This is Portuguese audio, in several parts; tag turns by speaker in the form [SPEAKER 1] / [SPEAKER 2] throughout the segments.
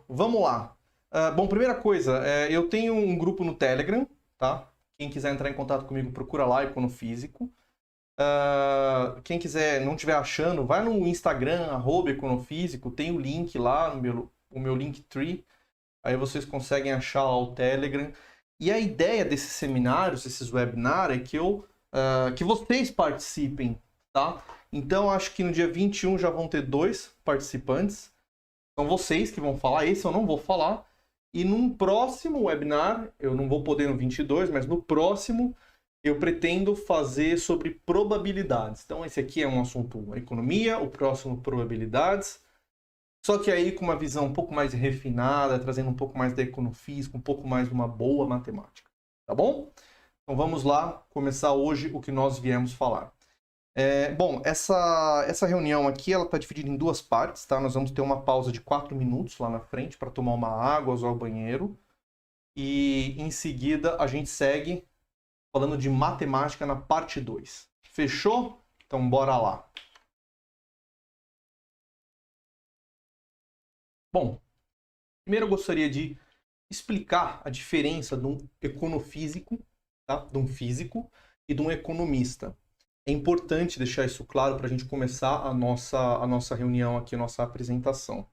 [SPEAKER 1] Vamos lá. Bom, primeira coisa, eu tenho um grupo no Telegram, tá? Quem quiser entrar em contato comigo, procura lá, Econofísico. Quem quiser, não estiver achando, vai no Instagram, @Econofísico, tem o link lá, o meu Linktree. Aí vocês conseguem achar lá o Telegram. E a ideia desses seminários, esses webinars, é que vocês participem, tá? Então, acho que no dia 21 já vão ter 2 participantes. São vocês que vão falar, esse eu não vou falar. E num próximo webinar, eu não vou poder no 22, mas no próximo eu pretendo fazer sobre probabilidades. Então esse aqui é um assunto economia, o próximo probabilidades. Só que aí com uma visão um pouco mais refinada, trazendo um pouco mais da econofísica, um pouco mais de uma boa matemática. Tá bom? Então vamos lá começar hoje o que nós viemos falar. Bom, essa reunião aqui ela está dividida em 2 partes, tá? Nós vamos ter uma pausa de 4 minutos lá na frente para tomar uma água, usar o banheiro. E em seguida a gente segue falando de matemática na parte 2. Fechou? Então bora lá. Bom, primeiro eu gostaria de explicar a diferença de um econofísico, tá? De um físico e de um economista. É importante deixar isso claro para a gente começar a nossa reunião aqui, a nossa apresentação.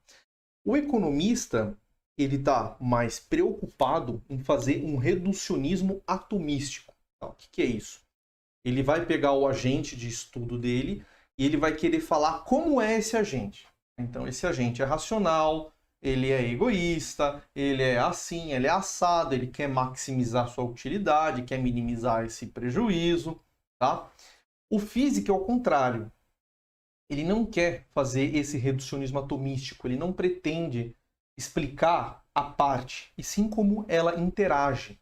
[SPEAKER 1] O economista, ele está mais preocupado em fazer um reducionismo atomístico. Tá? O que é isso? Ele vai pegar o agente de estudo dele e ele vai querer falar como é esse agente. Então, esse agente é racional, ele é egoísta, ele é assim, ele é assado, ele quer maximizar sua utilidade, quer minimizar esse prejuízo, tá? O físico é o contrário. Ele não quer fazer esse reducionismo atomístico, ele não pretende explicar a parte, e sim como ela interage.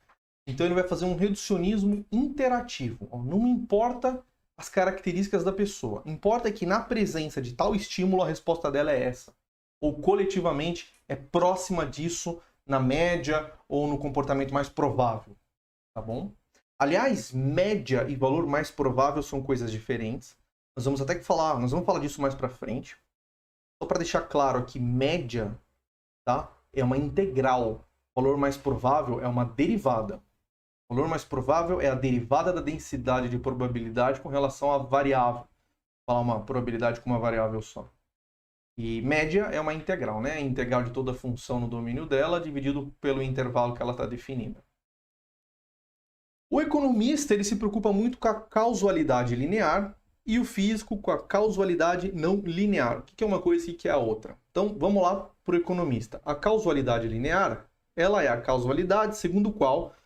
[SPEAKER 1] Então ele vai fazer um reducionismo interativo. Não importa as características da pessoa, importa que na presença de tal estímulo a resposta dela é essa. Ou coletivamente é próxima disso na média ou no comportamento mais provável. Tá bom? Aliás, média e valor mais provável são coisas diferentes. Nós vamos falar disso mais para frente. Só para deixar claro aqui, média, tá? É uma integral. O valor mais provável é uma derivada. O valor mais provável é a derivada da densidade de probabilidade com relação à variável. Vou falar uma probabilidade com uma variável só. E média é uma integral, né? A integral de toda função no domínio dela dividido pelo intervalo que ela está definindo. O economista ele se preocupa muito com a causalidade linear e o físico com a causalidade não linear. O que é uma coisa e o que é a outra? Então, vamos lá para o economista. A causalidade linear, ela é a causalidade segundo a qual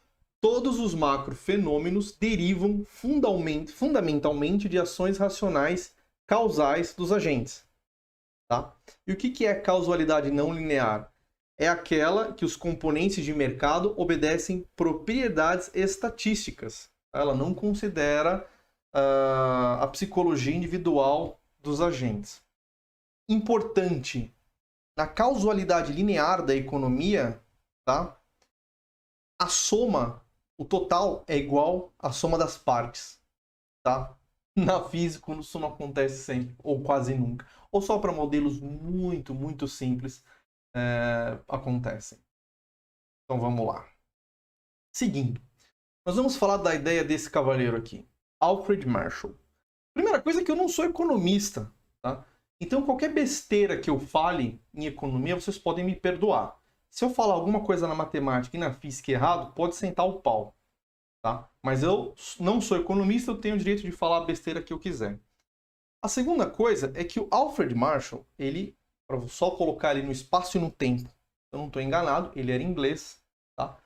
[SPEAKER 1] todos os macrofenômenos derivam fundamentalmente de ações racionais causais dos agentes. Tá? E o que é causalidade não linear? É aquela que os componentes de mercado obedecem propriedades estatísticas. Ela não considera a psicologia individual dos agentes. Importante, na causalidade linear da economia, tá? A soma, o total é igual à soma das partes. Tá? Na física isso não acontece sempre, ou quase nunca. Ou só para modelos muito, muito simples acontecem. Então vamos lá. Seguindo, nós vamos falar da ideia desse cavaleiro aqui, Alfred Marshall. Primeira coisa é que eu não sou economista, tá? Então qualquer besteira que eu fale em economia, vocês podem me perdoar. Se eu falar alguma coisa na matemática e na física errado, pode sentar o pau. Tá? Mas eu não sou economista, eu tenho o direito de falar a besteira que eu quiser. A segunda coisa é que o Alfred Marshall, ele, para só colocar ele no espaço e no tempo, eu não estou enganado, ele era inglês, tá?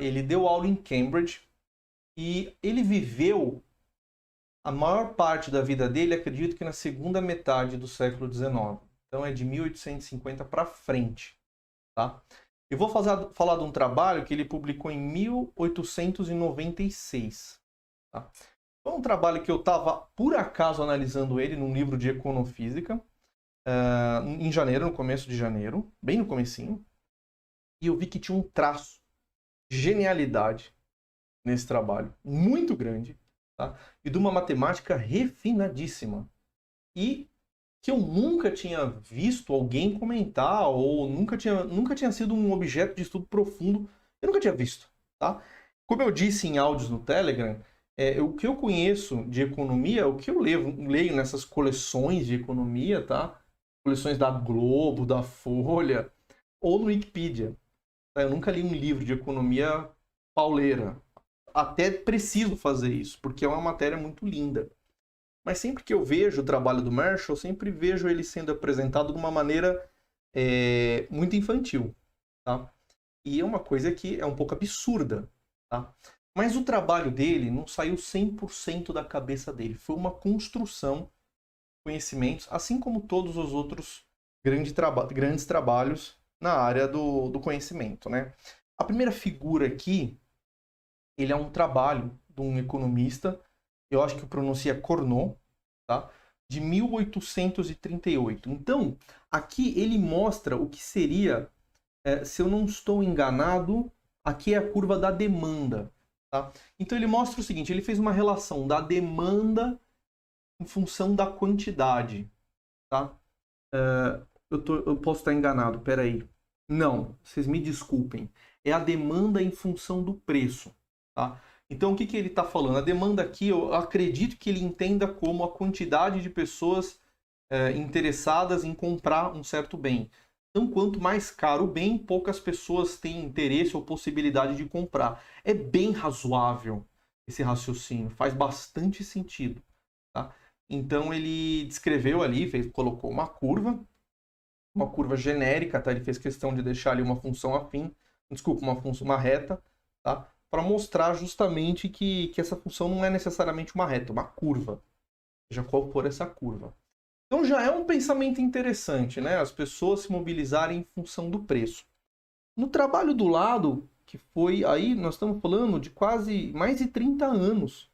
[SPEAKER 1] Ele deu aula em Cambridge e ele viveu a maior parte da vida dele, acredito que na segunda metade do século XIX. Então é de 1850 para frente, tá? Eu vou falar de um trabalho que ele publicou em 1896. Tá? Foi um trabalho que eu estava, por acaso, analisando ele num livro de econofísica, em janeiro, no começo de janeiro, bem no comecinho, e eu vi que tinha um traço de genialidade nesse trabalho, muito grande, tá? E de uma matemática refinadíssima. E que eu nunca tinha visto alguém comentar, ou nunca tinha sido um objeto de estudo profundo, eu nunca tinha visto, tá? Como eu disse em áudios no Telegram, o que eu conheço de economia, o que eu leio nessas coleções de economia, tá? Coleções da Globo, da Folha, ou no Wikipedia. Tá? Eu nunca li um livro de economia pauleira. Até preciso fazer isso, porque é uma matéria muito linda. Mas sempre que eu vejo o trabalho do Marshall, eu sempre vejo ele sendo apresentado de uma maneira muito infantil, tá? E é uma coisa que é um pouco absurda, tá? Mas o trabalho dele não saiu 100% da cabeça dele. Foi uma construção de conhecimentos, assim como todos os outros grandes trabalhos na área do conhecimento, né? A primeira figura aqui, ele é um trabalho de um economista, eu acho que pronuncia Cournot, tá? De 1838. Então, aqui ele mostra o que seria, se eu não estou enganado, aqui é a curva da demanda. Tá? Então ele mostra o seguinte, ele fez uma relação da demanda em função da quantidade. Tá? Eu posso estar enganado, peraí. Não, vocês me desculpem. É a demanda em função do preço. Tá? Então, o que ele está falando? A demanda aqui, eu acredito que ele entenda como a quantidade de pessoas interessadas em comprar um certo bem. Então, quanto mais caro o bem, poucas pessoas têm interesse ou possibilidade de comprar. É bem razoável esse raciocínio, faz bastante sentido. Tá? Então, ele descreveu ali, colocou uma curva genérica, tá? Ele fez questão de deixar ali uma função afim, desculpa, uma reta, tá? Para mostrar justamente que essa função não é necessariamente uma reta, uma curva, seja qual for essa curva. Então já é um pensamento interessante, né? As pessoas se mobilizarem em função do preço. No trabalho do lado, que foi aí, nós estamos falando de quase mais de 30 anos,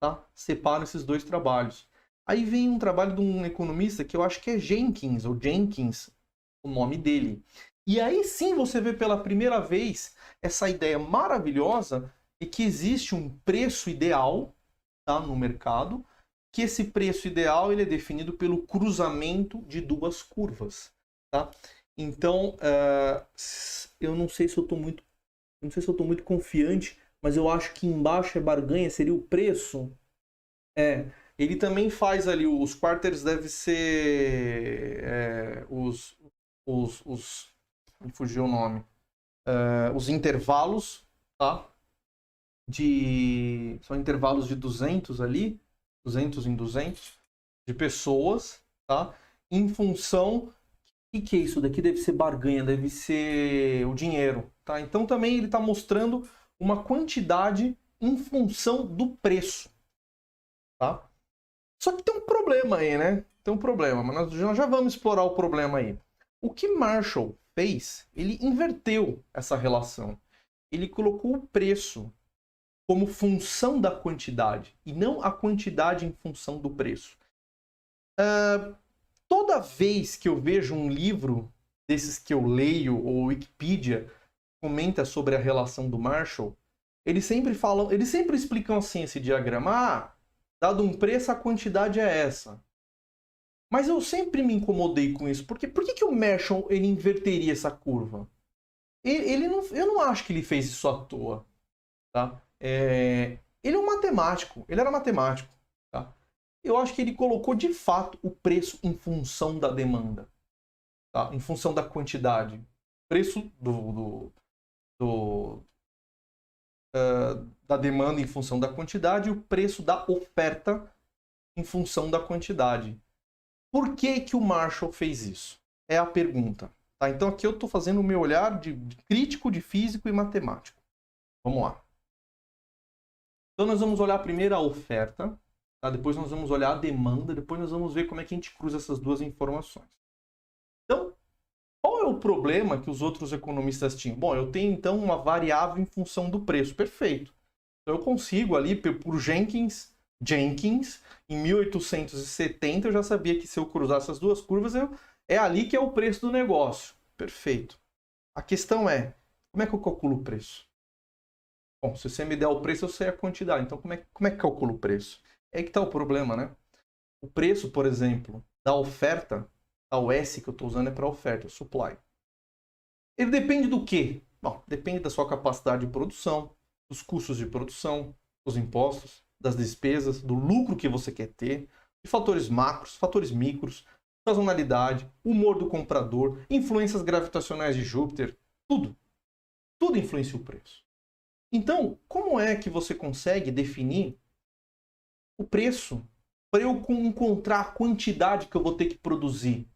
[SPEAKER 1] tá? Separam esses dois trabalhos. Aí vem um trabalho de um economista que eu acho que é Jenkins, o nome dele. E aí sim você vê pela primeira vez essa ideia maravilhosa de que existe um preço ideal, tá, no mercado, que esse preço ideal ele é definido pelo cruzamento de duas curvas. Tá? Então, eu não sei se eu estou muito confiante, mas eu acho que embaixo é barganha, seria o preço. Ele também faz ali, os quarters devem ser me fugiu o nome. Os intervalos, tá? São intervalos de 200 ali, 200 em 200, de pessoas, tá? Em função... O que é isso daqui? Deve ser barganha, deve ser o dinheiro, tá? Então também ele está mostrando uma quantidade em função do preço, tá? Só que tem um problema aí, né? Tem um problema, mas nós já vamos explorar o problema aí. O que Marshall fez, ele inverteu essa relação. Ele colocou o preço como função da quantidade e não a quantidade em função do preço. Toda vez que eu vejo um livro desses que eu leio, ou Wikipedia, comenta sobre a relação do Marshall, eles sempre explicam assim esse diagrama. Dado um preço, a quantidade é essa. Mas eu sempre me incomodei com isso. Por que o Marshall ele inverteria essa curva? Eu não acho que ele fez isso à toa. Tá? Ele é um matemático. Ele era matemático. Tá? Eu acho que ele colocou de fato o preço em função da demanda. Tá? Em função da quantidade. O preço da demanda em função da quantidade e o preço da oferta em função da quantidade. Por que o Marshall fez isso? É a pergunta. Tá? Então aqui eu estou fazendo o meu olhar de crítico de físico e matemático. Vamos lá. Então nós vamos olhar primeiro a oferta, tá? Depois nós vamos olhar a demanda, depois nós vamos ver como é que a gente cruza essas duas informações. Então, qual é o problema que os outros economistas tinham? Bom, eu tenho então uma variável em função do preço. Perfeito. Então eu consigo ali, por Jenkins, em 1870, eu já sabia que se eu cruzar essas duas curvas, é ali que é o preço do negócio. Perfeito. A questão é, como é que eu calculo o preço? Bom, se você me der o preço, eu sei a quantidade. Então, como é que calculo o preço? É aí que está o problema, né? O preço, por exemplo, da oferta, o S que eu estou usando é para oferta, supply. Ele depende do quê? Bom, depende da sua capacidade de produção, dos custos de produção, dos impostos, das despesas, do lucro que você quer ter, de fatores macros, fatores micros, sazonalidade, humor do comprador, influências gravitacionais de Júpiter, tudo. Tudo influencia o preço. Então, como é que você consegue definir o preço para eu encontrar a quantidade que eu vou ter que produzir?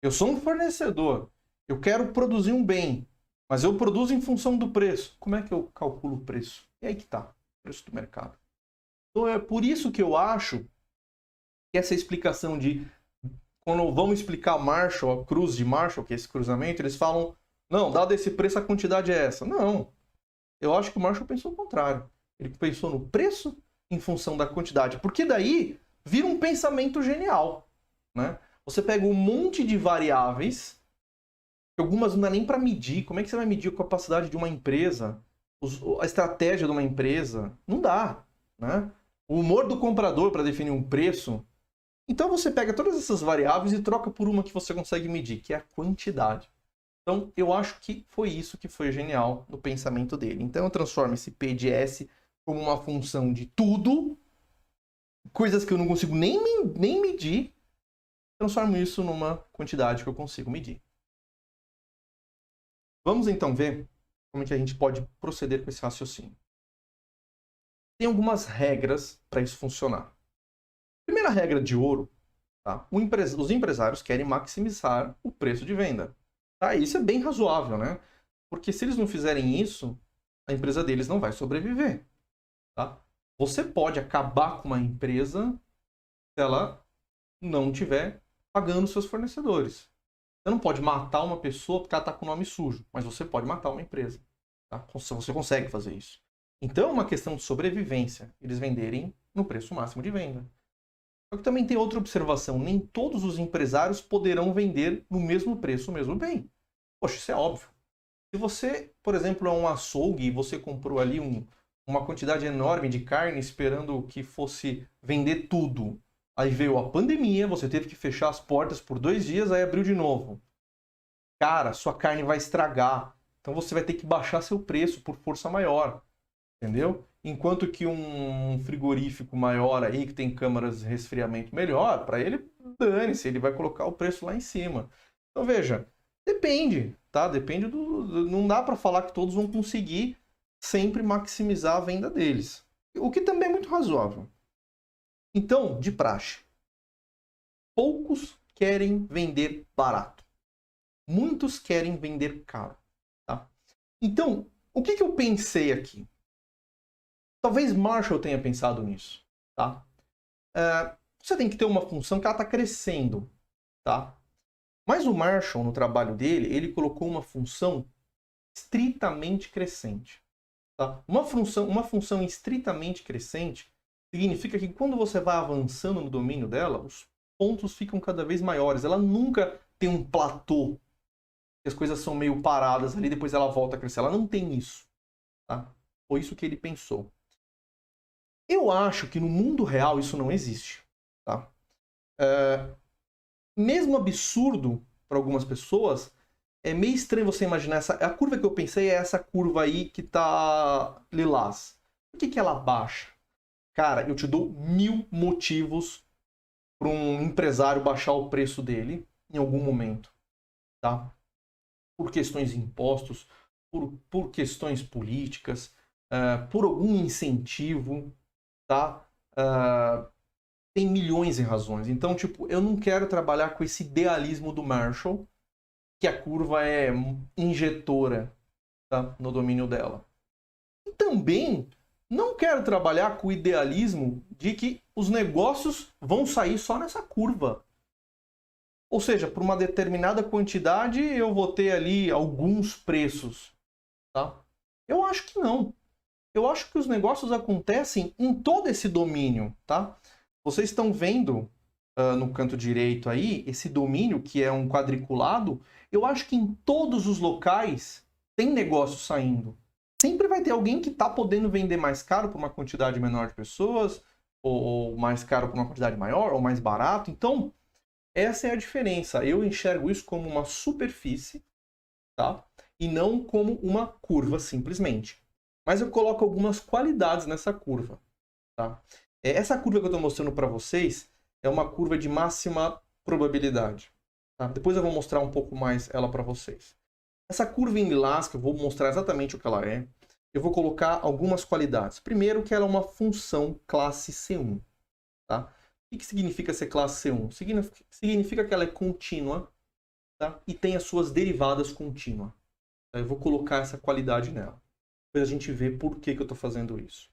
[SPEAKER 1] Eu sou um fornecedor, eu quero produzir um bem, mas eu produzo em função do preço. Como é que eu calculo o preço? E aí que está, o preço do mercado. Então é por isso que eu acho que essa explicação de, quando vão explicar Marshall, a cruz de Marshall, que é esse cruzamento, eles falam, não, dado esse preço, a quantidade é essa. Não, eu acho que o Marshall pensou o contrário. Ele pensou no preço em função da quantidade, porque daí vira um pensamento genial, né? Você pega um monte de variáveis, que algumas não dá nem para medir. Como é que você vai medir a capacidade de uma empresa, a estratégia de uma empresa? Não dá, né? O humor do comprador para definir um preço. Então você pega todas essas variáveis e troca por uma que você consegue medir, que é a quantidade. Então eu acho que foi isso que foi genial no pensamento dele. Então eu transformo esse P de S como uma função de tudo, coisas que eu não consigo nem medir, transformo isso numa quantidade que eu consigo medir. Vamos então ver como é que a gente pode proceder com esse raciocínio. Tem algumas regras para isso funcionar. Primeira regra de ouro, tá? Os empresários querem maximizar o preço de venda. Tá? Isso é bem razoável, né? Porque se eles não fizerem isso, a empresa deles não vai sobreviver. Tá? Você pode acabar com uma empresa se ela não estiver pagando seus fornecedores. Você não pode matar uma pessoa porque ela está com o nome sujo, mas você pode matar uma empresa. Tá? Você consegue fazer isso. Então é uma questão de sobrevivência, eles venderem no preço máximo de venda. Só que também tem outra observação, nem todos os empresários poderão vender no mesmo preço o mesmo bem. Poxa, isso é óbvio. Se você, por exemplo, é um açougue e você comprou ali uma quantidade enorme de carne esperando que fosse vender tudo, aí veio a pandemia, você teve que fechar as portas por 2 dias, aí abriu de novo. Cara, sua carne vai estragar. Então você vai ter que baixar seu preço por força maior. Entendeu? Enquanto que um frigorífico maior aí, que tem câmaras de resfriamento melhor, para ele, dane-se, ele vai colocar o preço lá em cima. Então veja, depende, tá? Depende não dá para falar que todos vão conseguir sempre maximizar a venda deles. O que também é muito razoável. Então, de praxe, poucos querem vender barato. Muitos querem vender caro, tá? Então, o que eu pensei aqui? Talvez Marshall tenha pensado nisso, tá? Você tem que ter uma função que ela está crescendo, tá? Mas o Marshall, no trabalho dele, ele colocou uma função estritamente crescente, tá? Uma função estritamente crescente significa que quando você vai avançando no domínio dela, os pontos ficam cada vez maiores. Ela nunca tem um platô, que as coisas são meio paradas ali, depois ela volta a crescer. Ela não tem isso, tá? Foi isso que ele pensou. Eu acho que no mundo real isso não existe. Tá? Mesmo absurdo para algumas pessoas, é meio estranho você imaginar a curva que eu pensei é essa curva aí que tá lilás. Por que ela baixa? Cara, eu te dou 1000 motivos para um empresário baixar o preço dele em algum momento. Tá? Por questões de impostos, por questões políticas, por algum incentivo. Tá? Tem milhões de razões. Então, tipo, eu não quero trabalhar com esse idealismo do Marshall, que a curva é injetora, tá? No domínio dela. E também não quero trabalhar com o idealismo de que os negócios vão sair só nessa curva. Ou seja, por uma determinada quantidade eu vou ter ali alguns preços. Tá? Eu acho que não. Eu acho que os negócios acontecem em todo esse domínio, tá? Vocês estão vendo no canto direito aí, esse domínio que é um quadriculado, eu acho que em todos os locais tem negócio saindo. Sempre vai ter alguém que está podendo vender mais caro para uma quantidade menor de pessoas, ou mais caro para uma quantidade maior, ou mais barato. Então, Essa é a diferença. Eu enxergo isso como uma superfície, tá? E não como uma curva simplesmente. Mas eu coloco algumas qualidades nessa curva, tá? Essa curva que eu estou mostrando para vocês é uma curva de máxima probabilidade. Tá? Depois eu vou mostrar um pouco mais ela para vocês. Essa curva em lilás, que eu vou mostrar exatamente o que ela é, eu vou colocar algumas qualidades. Primeiro, que ela é uma função classe C1. Tá? O que significa ser classe C1? Significa que ela é contínua, tá? E tem as suas derivadas contínuas. Eu vou colocar essa qualidade nela. Depois a gente vê por que eu estou fazendo isso.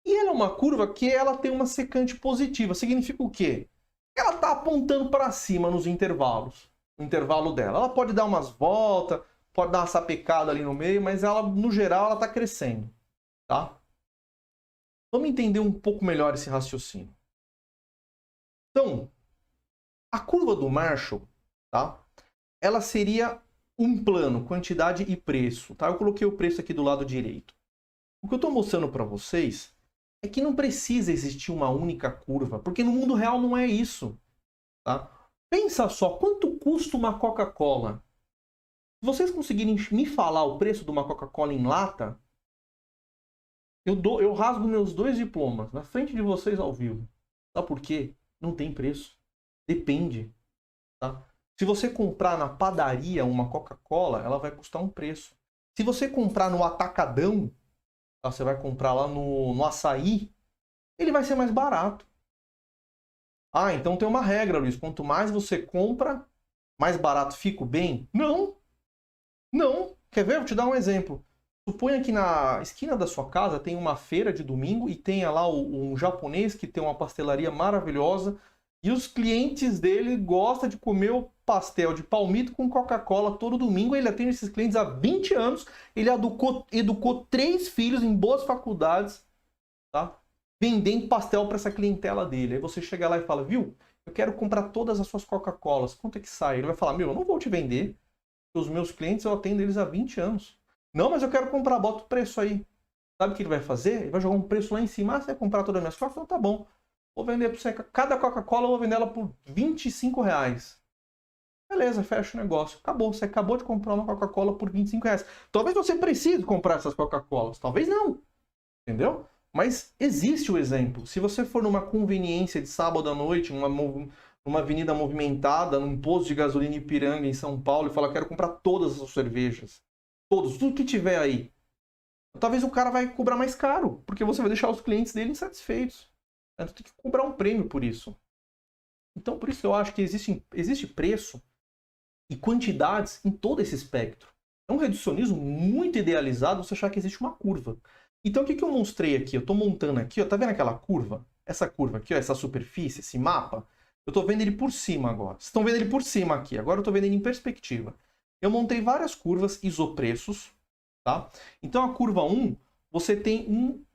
[SPEAKER 1] E ela é uma curva que ela tem uma secante positiva. Significa o quê? Ela está apontando para cima nos intervalos. No intervalo dela. Ela pode dar umas voltas, pode dar uma sapecada ali no meio, mas ela, no geral, ela está crescendo. Tá? Vamos entender um pouco melhor esse raciocínio. Então, a curva do Marshall, tá? Ela seria um plano, quantidade e preço. Tá? Eu coloquei o preço aqui do lado direito. O que eu estou mostrando para vocês é que não precisa existir uma única curva, porque no mundo real não é isso. Tá? Pensa só, quanto custa uma Coca-Cola? Se vocês conseguirem me falar o preço de uma Coca-Cola em lata, eu rasgo meus 2 diplomas na frente de vocês ao vivo. Sabe por quê? Não tem preço. Depende. Tá? Se você comprar na padaria uma Coca-Cola, ela vai custar um preço. Se você comprar no Atacadão, tá? Você vai comprar lá no Açaí, ele vai ser mais barato. Ah, então tem uma regra, Luiz. Quanto mais você compra, mais barato fica o bem? Não. Não. Quer ver? Vou te dar um exemplo. Suponha que na esquina da sua casa tem uma feira de domingo e tenha lá um japonês que tem uma pastelaria maravilhosa e os clientes dele gostam de comer o pastel de palmito com Coca-Cola todo domingo. Ele atende esses clientes há 20 anos. Ele educou 3 filhos em boas faculdades, tá? Vendendo pastel para essa clientela dele. Aí você chega lá e fala, viu, eu quero comprar todas as suas Coca-Colas. Quanto é que sai? Ele vai falar, meu, eu não vou te vender. Os meus clientes eu atendo eles há 20 anos. Não, mas eu quero comprar, bota o preço aí. Sabe o que ele vai fazer? Ele vai jogar um preço lá em cima. Ah, você vai comprar todas as minhas Coca? Então tá bom. Vou vender para você. Cada Coca-Cola eu vou vender ela por R$25. Beleza, fecha o negócio. Acabou. Você acabou de comprar uma Coca-Cola por R$25. Talvez você precise comprar essas Coca-Colas. Talvez não. Entendeu? Mas existe o exemplo. Se você for numa conveniência de sábado à noite, numa avenida movimentada, num posto de gasolina em Ipiranga, em São Paulo, e falar, quero comprar todas as cervejas. Todos, tudo que tiver aí. Talvez o cara vai cobrar mais caro, porque você vai deixar os clientes dele insatisfeitos. Então tem que cobrar um prêmio por isso. Então, por isso que eu acho que existe preço e quantidades em todo esse espectro. É um reducionismo muito idealizado você achar que existe uma curva. Então, o que eu mostrei aqui? Eu estou montando aqui, ó, tá vendo aquela curva? Essa curva aqui, ó, essa superfície, esse mapa? Eu estou vendo ele por cima agora. Vocês estão vendo ele por cima aqui. Agora eu estou vendo ele em perspectiva. Eu montei várias curvas isopreços. Tá? Então, a curva 1, você tem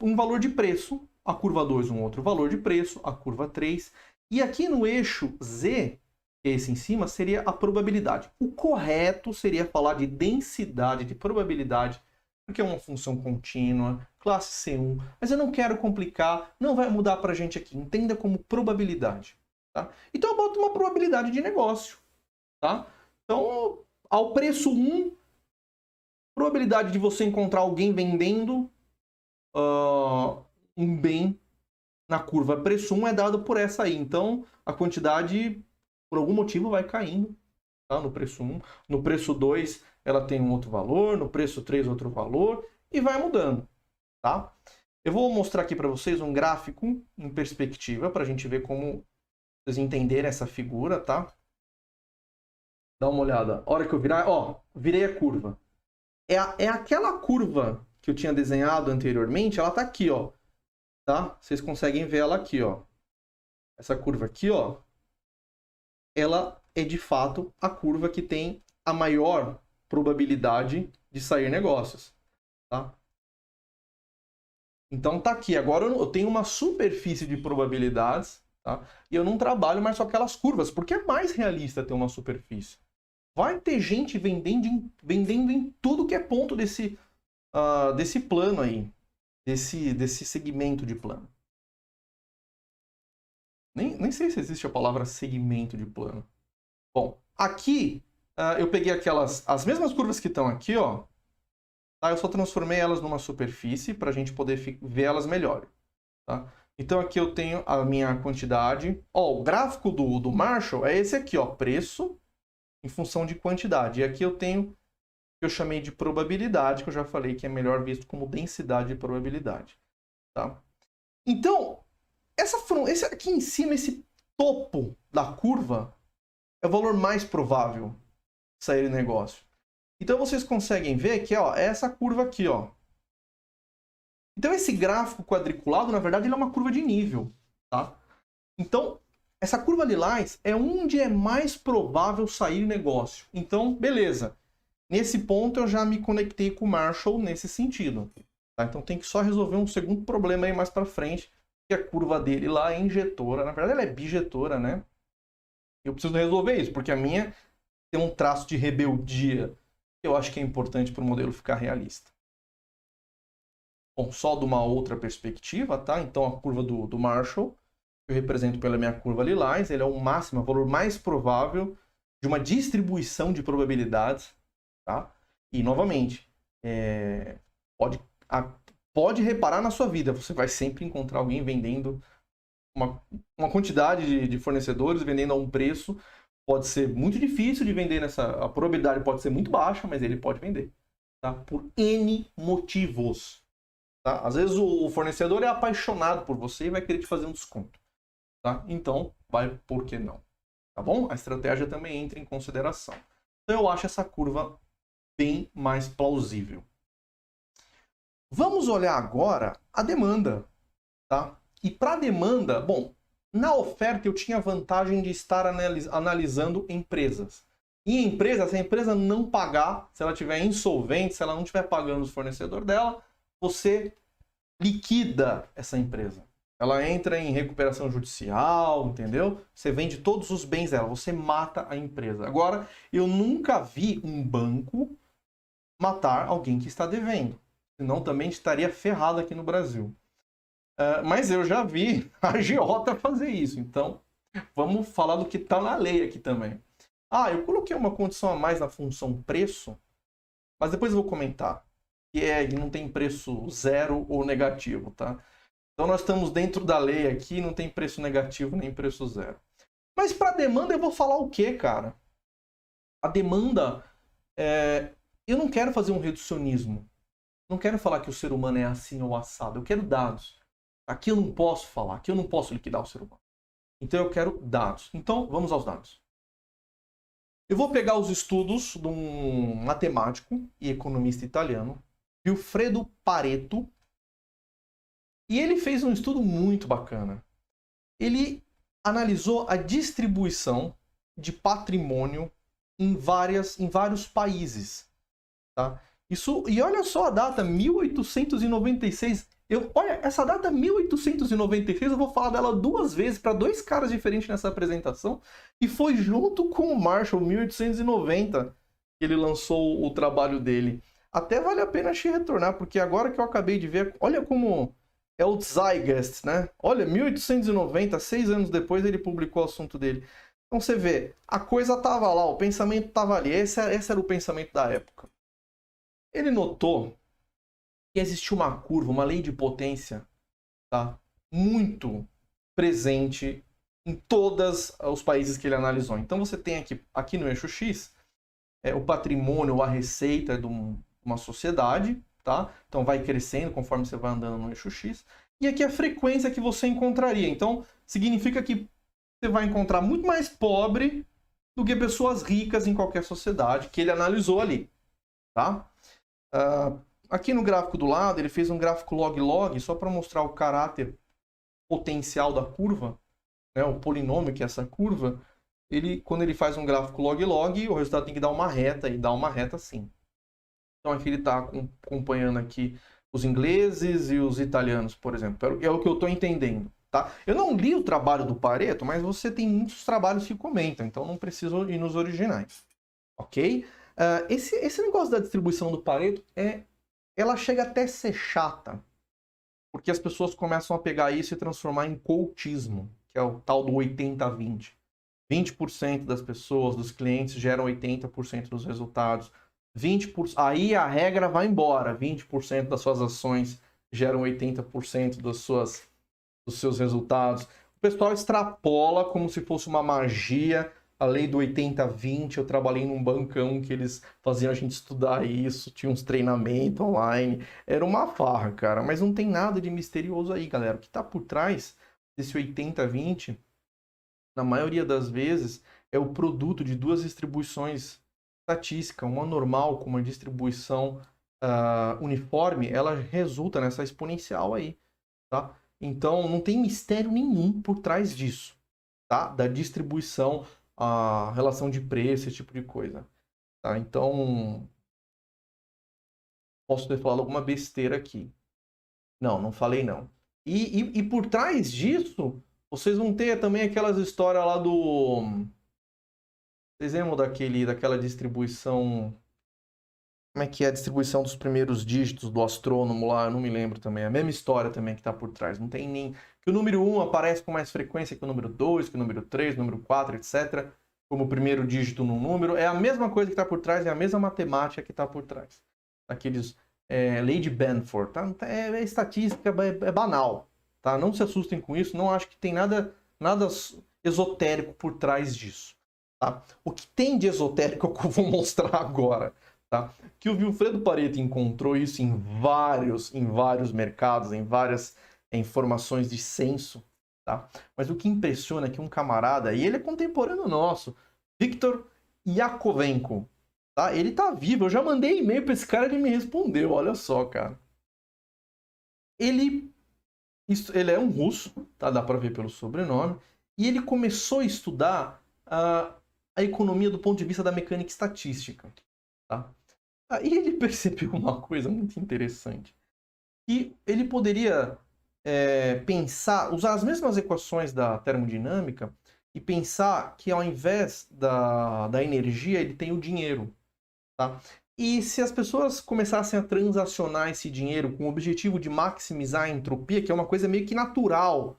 [SPEAKER 1] um valor de preço. A curva 2, um outro valor de preço. A curva 3. E aqui no eixo Z, que é esse em cima, seria a probabilidade. O correto seria falar de densidade de probabilidade, porque é uma função contínua, classe C1. Mas eu não quero complicar, não vai mudar para a gente aqui. Entenda como probabilidade. Tá? Então eu boto uma probabilidade de negócio. Tá? Então, ao preço 1, probabilidade de você encontrar alguém vendendo um bem na curva preço 1 é dada por essa aí. Então, a quantidade, por algum motivo, vai caindo. Tá? No preço 1. No preço 2, ela tem um outro valor. No preço 3, outro valor. E vai mudando. Tá? Eu vou mostrar aqui para vocês um gráfico em perspectiva para a gente ver como vocês entenderem essa figura, tá? Dá uma olhada. A hora que eu virar, ó, virei a curva. É aquela curva que eu tinha desenhado anteriormente, ela tá aqui, ó. Tá? Vocês conseguem ver ela aqui, ó. Essa curva aqui, ó. Ela é de fato a curva que tem a maior probabilidade de sair negócios, tá? Então tá aqui. Agora eu tenho uma superfície de probabilidades, tá? E eu não trabalho mais com aquelas curvas, porque é mais realista ter uma superfície. Vai ter gente vendendo em tudo que é ponto desse plano aí. Desse segmento de plano. Nem sei se existe a palavra segmento de plano. Bom, aqui eu peguei as mesmas curvas que estão aqui, ó. Tá? Eu só transformei elas numa superfície para a gente poder ver elas melhor. Tá? Então aqui eu tenho a minha quantidade. Ó, o gráfico do Marshall é esse aqui, ó, preço em função de quantidade. E aqui eu tenho o que eu chamei de probabilidade, que eu já falei que é melhor visto como densidade de probabilidade. Tá? Então, esse aqui em cima, esse topo da curva, é o valor mais provável de sair negócio. Então vocês conseguem ver que ó, é essa curva aqui, ó. Então esse gráfico quadriculado, na verdade, ele é uma curva de nível, tá? Então, essa curva lilás é onde é mais provável sair negócio. Então, beleza. Nesse ponto eu já me conectei com o Marshall nesse sentido. Tá? Então tem que só resolver um segundo problema aí mais para frente, que a curva dele lá é injetora. Na verdade ela é bijetora, né? Eu preciso resolver isso, porque a minha tem um traço de rebeldia que eu acho que é importante para o modelo ficar realista. Bom, só de uma outra perspectiva, tá? Então a curva do Marshall, que eu represento pela minha curva lilás, ele é o máximo, o valor mais provável de uma distribuição de probabilidades, tá? E, novamente, pode reparar na sua vida, você vai sempre encontrar alguém vendendo uma quantidade de fornecedores, vendendo a um preço. Pode ser muito difícil de vender a probabilidade pode ser muito baixa, mas ele pode vender, tá? Por N motivos. Tá? Às vezes o fornecedor é apaixonado por você e vai querer te fazer um desconto. Tá? Então, por que não? Tá bom? A estratégia também entra em consideração. Então eu acho essa curva bem mais plausível. Vamos olhar agora a demanda. Tá? E para a demanda, bom, na oferta eu tinha a vantagem de estar analisando empresas. E empresa, se a empresa não pagar, se ela estiver insolvente, se ela não estiver pagando os fornecedores dela, você liquida essa empresa. Ela entra em recuperação judicial, entendeu? Você vende todos os bens dela, você mata a empresa. Agora, eu nunca vi um banco matar alguém que está devendo. Senão também estaria ferrado aqui no Brasil. Mas eu já vi a agiota fazer isso. Então, vamos falar do que está na lei aqui também. Eu coloquei uma condição a mais na função preço, mas depois eu vou comentar. Que não tem preço zero ou negativo, tá? Então nós estamos dentro da lei aqui, não tem preço negativo nem preço zero. Mas para demanda eu vou falar o quê, cara? A demanda, eu não quero fazer um reducionismo. Não quero falar que o ser humano é assim ou assado. Eu quero dados. Aqui eu não posso falar, aqui eu não posso liquidar o ser humano. Então eu quero dados. Então vamos aos dados. Eu vou pegar os estudos de um matemático e economista italiano, Vilfredo Pareto, e ele fez um estudo muito bacana. Ele analisou a distribuição de patrimônio em vários países. Tá? E olha só a data, 1896. Olha, essa data 1896, eu vou falar dela duas vezes para dois caras diferentes nessa apresentação. E foi junto com o Marshall, 1890, que ele lançou o trabalho dele. Até vale a pena te retornar, porque agora que eu acabei de ver, olha como é o Zeitgeist, né? Olha, 1890, 6 anos depois, ele publicou o assunto dele. Então você vê, a coisa estava lá, o pensamento estava ali. Esse era o pensamento da época. Ele notou que existia uma curva, uma lei de potência, tá? Muito presente em todos os países que ele analisou. Então você tem aqui no eixo X o patrimônio, a receita de uma sociedade, tá? Então vai crescendo conforme você vai andando no eixo X. E aqui a frequência que você encontraria. Então significa que você vai encontrar muito mais pobre do que pessoas ricas em qualquer sociedade que ele analisou ali, tá? Aqui no gráfico do lado, ele fez um gráfico log-log só para mostrar o caráter potencial da curva, né, o polinômio que é essa curva. Quando ele faz um gráfico log-log, o resultado tem que dar uma reta, e dá uma reta sim. Então aqui ele está acompanhando aqui os ingleses e os italianos, por exemplo. É o que eu estou entendendo. Tá? Eu não li o trabalho do Pareto, mas você tem muitos trabalhos que comentam, então não preciso ir nos originais. Ok? Esse negócio da distribuição do Pareto ela chega até a ser chata, porque as pessoas começam a pegar isso e transformar em cultismo, que é o tal do 80-20. 20% das pessoas, dos clientes, geram 80% dos resultados. 20%, aí a regra vai embora. 20% das suas ações geram 80% dos seus resultados. O pessoal extrapola como se fosse uma magia, a lei do 80-20. Eu trabalhei num bancão que eles faziam a gente estudar isso, tinha uns treinamentos online. Era uma farra, cara, mas não tem nada de misterioso aí, galera. O que está por trás desse 80-20, na maioria das vezes, é o produto de duas distribuições estatísticas, uma normal com uma distribuição uniforme, ela resulta nessa exponencial aí, tá? Então, não tem mistério nenhum por trás disso, tá? Da distribuição, a relação de preço, esse tipo de coisa, tá? Então, posso ter falado alguma besteira aqui. Não, não falei não. E por trás disso, vocês vão ter também aquelas histórias lá do... Vocês lembram daquela distribuição... Como é que é a distribuição dos primeiros dígitos do astrônomo lá? Eu não me lembro também. A mesma história também que está por trás. Não tem nem... Que o número 1 aparece com mais frequência que o número 2, que o número 3, o número 4, etc. Como o primeiro dígito num número. É a mesma coisa que está por trás, é a mesma matemática que está por trás. Aqueles... lei de Benford, tá? É estatística, é banal, tá? Não se assustem com isso, não acho que tem nada esotérico por trás disso, tá? O que tem de esotérico é o que eu vou mostrar agora, tá? Que o Vilfredo Pareto encontrou isso em vários mercados, em várias informações de censo, tá? Mas o que impressiona é que um camarada, e ele é contemporâneo nosso, Viktor Yakovenko, tá? Ele tá vivo, eu já mandei e-mail pra esse cara, ele me respondeu, olha só, cara. Ele é um russo, tá? Dá pra ver pelo sobrenome, e ele começou a estudar a economia do ponto de vista da mecânica estatística, tá? Aí ele percebeu uma coisa muito interessante, que ele poderia usar as mesmas equações da termodinâmica e pensar que ao invés da energia, ele tem o dinheiro. Tá? E se as pessoas começassem a transacionar esse dinheiro com o objetivo de maximizar a entropia, que é uma coisa meio que natural,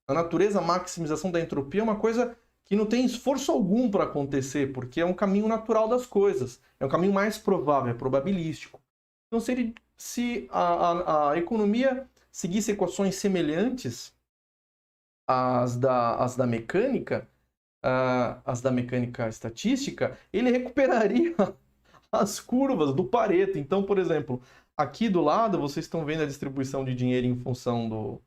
[SPEAKER 1] a natureza, a maximização da entropia é uma coisa que não tem esforço algum para acontecer, porque é um caminho natural das coisas, é um caminho mais provável, é probabilístico. Então, se a economia seguisse equações semelhantes às da mecânica, às da mecânica estatística, ele recuperaria as curvas do Pareto. Então, por exemplo, aqui do lado vocês estão vendo a distribuição de dinheiro em função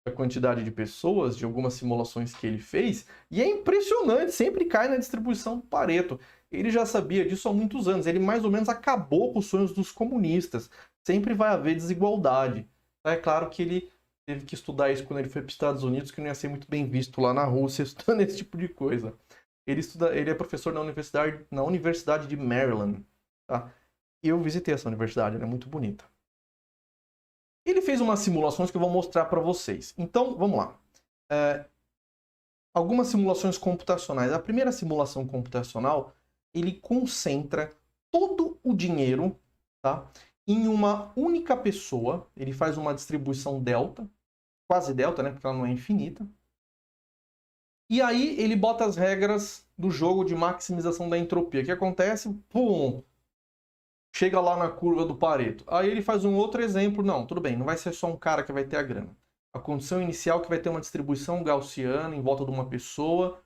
[SPEAKER 1] da quantidade de pessoas, de algumas simulações que ele fez, e é impressionante, sempre cai na distribuição do Pareto. Ele já sabia disso há muitos anos, ele mais ou menos acabou com os sonhos dos comunistas. Sempre vai haver desigualdade. É claro que ele teve que estudar isso quando ele foi para os Estados Unidos, que não ia ser muito bem visto lá na Rússia, estudando esse tipo de coisa. Ele é professor na Universidade de Maryland. Tá? E eu visitei essa universidade, ela é muito bonita. Ele fez umas simulações que eu vou mostrar para vocês. Então, vamos lá. Algumas simulações computacionais. A primeira simulação computacional, ele concentra todo o dinheiro, tá, em uma única pessoa. Ele faz uma distribuição delta, quase delta, né, porque ela não é infinita. E aí ele bota as regras do jogo de maximização da entropia. O que acontece? Pum! Chega lá na curva do Pareto. Aí ele faz um outro exemplo. Não, tudo bem, não vai ser só um cara que vai ter a grana. A condição inicial é que vai ter uma distribuição gaussiana em volta de uma pessoa.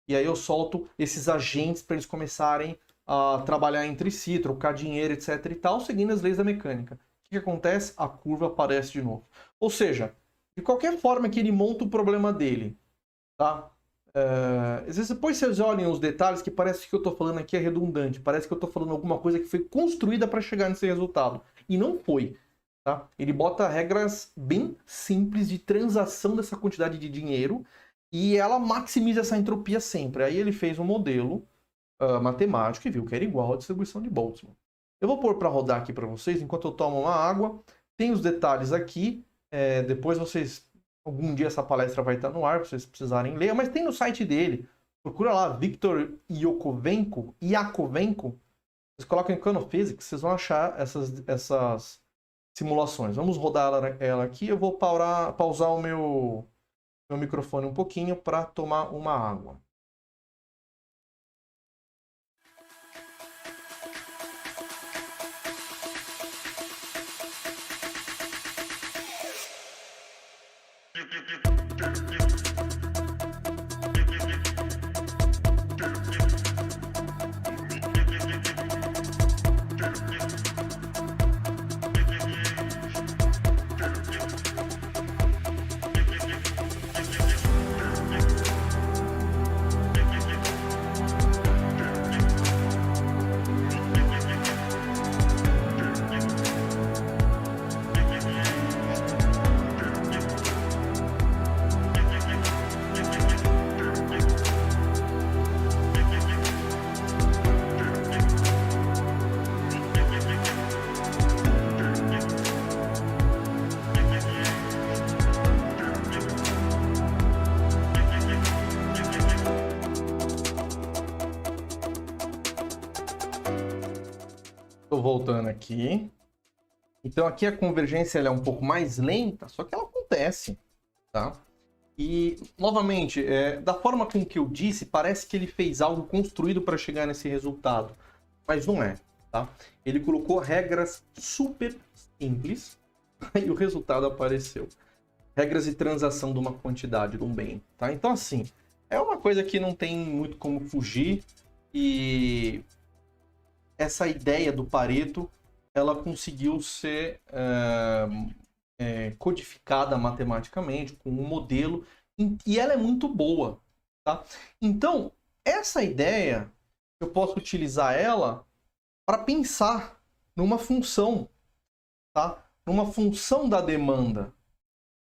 [SPEAKER 1] E aí eu solto esses agentes para eles começarem a trabalhar entre si, trocar dinheiro, etc e tal, seguindo as leis da mecânica. O que acontece? A curva aparece de novo. Ou seja, de qualquer forma que ele monta o problema dele, tá? Às vezes depois vocês olhem os detalhes que parece que eu estou falando aqui é redundante, parece que eu estou falando alguma coisa que foi construída para chegar nesse resultado, e não foi, tá? Ele bota regras bem simples de transação dessa quantidade de dinheiro e ela maximiza essa entropia sempre. Aí ele fez um modelo matemático e viu que era igual à distribuição de Boltzmann. Eu vou pôr para rodar aqui para vocês enquanto eu tomo uma água. Tem os detalhes aqui, depois vocês... Algum dia essa palestra vai estar no ar, para vocês precisarem ler, mas tem no site dele. Procura lá, Viktor Yakovenko. Vocês colocam em Econophysics, vocês vão achar essas simulações. Vamos rodar ela aqui. Eu vou pausar o meu microfone um pouquinho para tomar uma água. Estou voltando aqui. Então aqui a convergência ela é um pouco mais lenta, só que ela acontece, tá? E, novamente, da forma com que eu disse, parece que ele fez algo construído para chegar nesse resultado, mas não é, tá? Ele colocou regras super simples e o resultado apareceu. Regras de transação de uma quantidade de um bem, tá? Então, assim, é uma coisa que não tem muito como fugir e essa ideia do Pareto, ela conseguiu ser codificada matematicamente com um modelo e ela é muito boa, tá? Então, essa ideia, eu posso utilizar ela para pensar numa função, tá? Numa função da demanda,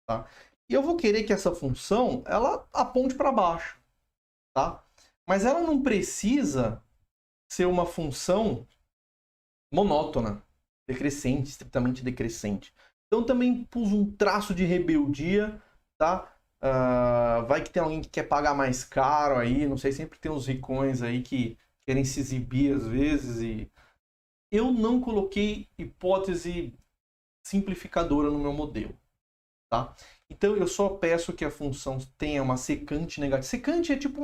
[SPEAKER 1] tá? E eu vou querer que essa função, ela aponte para baixo, tá? Mas ela não precisa ser uma função monótona, decrescente, estritamente decrescente. Então também pus um traço de rebeldia, tá? Vai que tem alguém que quer pagar mais caro aí, não sei, sempre tem uns ricões aí que querem se exibir às vezes e eu não coloquei hipótese simplificadora no meu modelo, tá? Então eu só peço que a função tenha uma secante negativa. Secante é tipo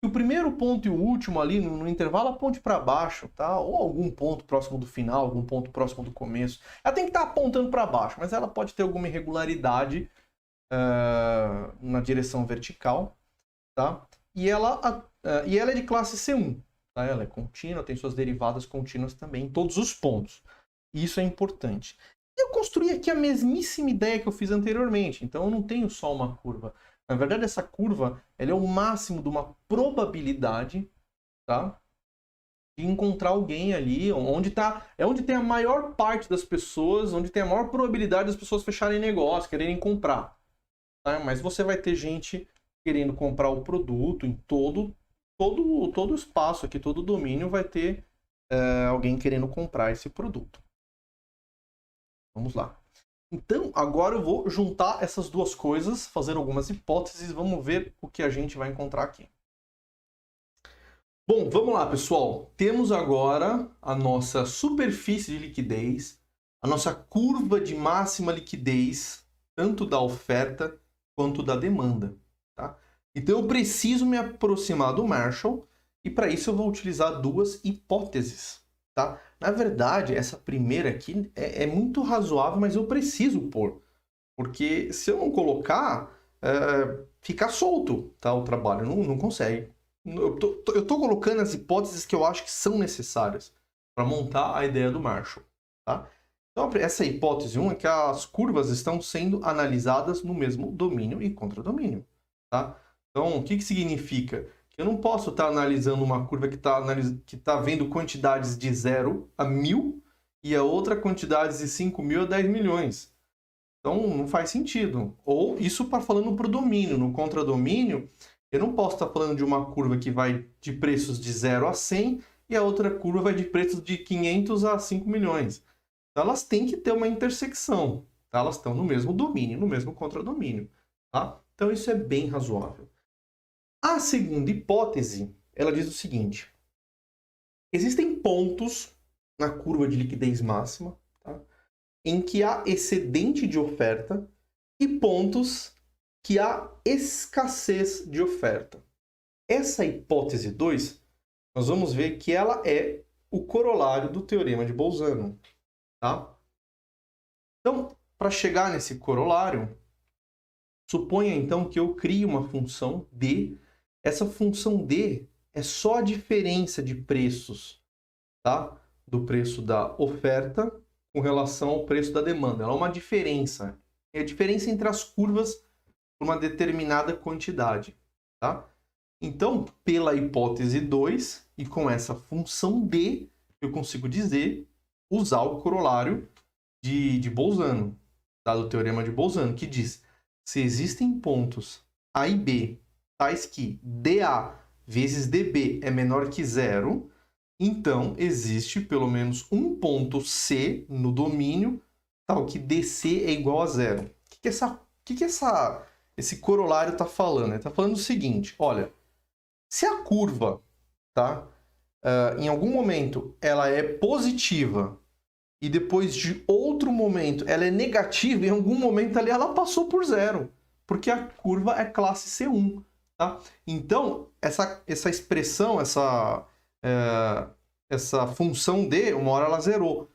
[SPEAKER 1] o primeiro ponto e o último ali no intervalo aponte para baixo, tá? Ou algum ponto próximo do final, algum ponto próximo do começo. Ela tem que estar apontando para baixo, mas ela pode ter alguma irregularidade na direção vertical, tá? E ela é de classe C1, tá? Ela é contínua, tem suas derivadas contínuas também em todos os pontos. Isso é importante. Eu construí aqui a mesmíssima ideia que eu fiz anteriormente, então eu não tenho só uma curva. Na verdade, essa curva ela é o máximo de uma probabilidade, tá? De encontrar alguém ali onde tem a maior parte das pessoas, onde tem a maior probabilidade das pessoas fecharem negócio, quererem comprar. Tá? Mas você vai ter gente querendo comprar o produto em todo espaço aqui, todo domínio vai ter alguém querendo comprar esse produto. Vamos lá. Então, agora eu vou juntar essas duas coisas, fazer algumas hipóteses, vamos ver o que a gente vai encontrar aqui. Bom, vamos lá, pessoal. Temos agora a nossa superfície de liquidez, a nossa curva de máxima liquidez, tanto da oferta quanto da demanda, tá? Então, eu preciso me aproximar do Marshall e, para isso, eu vou utilizar duas hipóteses, tá? Na verdade, essa primeira aqui é muito razoável, mas eu preciso pôr. Porque se eu não colocar, fica solto, tá? O trabalho não consegue. Eu tô colocando as hipóteses que eu acho que são necessárias para montar a ideia do Marshall, tá? Então, essa hipótese 1 é que as curvas estão sendo analisadas no mesmo domínio e contradomínio, tá? Então, o que significa? Eu não posso estar analisando uma curva que está vendo quantidades de 0 a 1000 e a outra quantidades de 5.000 a 10 milhões. Então, não faz sentido. Ou isso para falando para o domínio. No contradomínio, eu não posso estar falando de uma curva que vai de preços de 0 a 100 e a outra curva vai de preços de 500 a 5 milhões. Então, elas têm que ter uma intersecção. Tá? Elas estão no mesmo domínio, no mesmo contradomínio. Tá? Então, isso é bem razoável. A segunda hipótese, ela diz o seguinte: existem pontos na curva de liquidez máxima, tá, em que há excedente de oferta e pontos que há escassez de oferta. Essa hipótese 2, nós vamos ver que ela é o corolário do teorema de Bolzano. Tá? Então, para chegar nesse corolário, Suponha, então, que eu crie uma função D. Essa função D é só a diferença de preços, tá? Do preço da oferta com relação ao preço da demanda. Ela é uma diferença. É a diferença entre as curvas por uma determinada quantidade, tá? Então, pela hipótese 2, e com essa função D, eu consigo usar o corolário de Bolzano, tá? Do teorema de Bolzano, que diz: se existem pontos A e B, tais que dA vezes dB é menor que zero, então existe pelo menos um ponto C no domínio, tal que DC é igual a zero. O que esse corolário está falando? Ele está falando o seguinte: olha, se a curva, tá, em algum momento ela é positiva e depois de outro momento ela é negativa, em algum momento ali ela passou por zero, porque a curva é classe C1. Tá? Então, essa expressão, essa função D, uma hora ela zerou.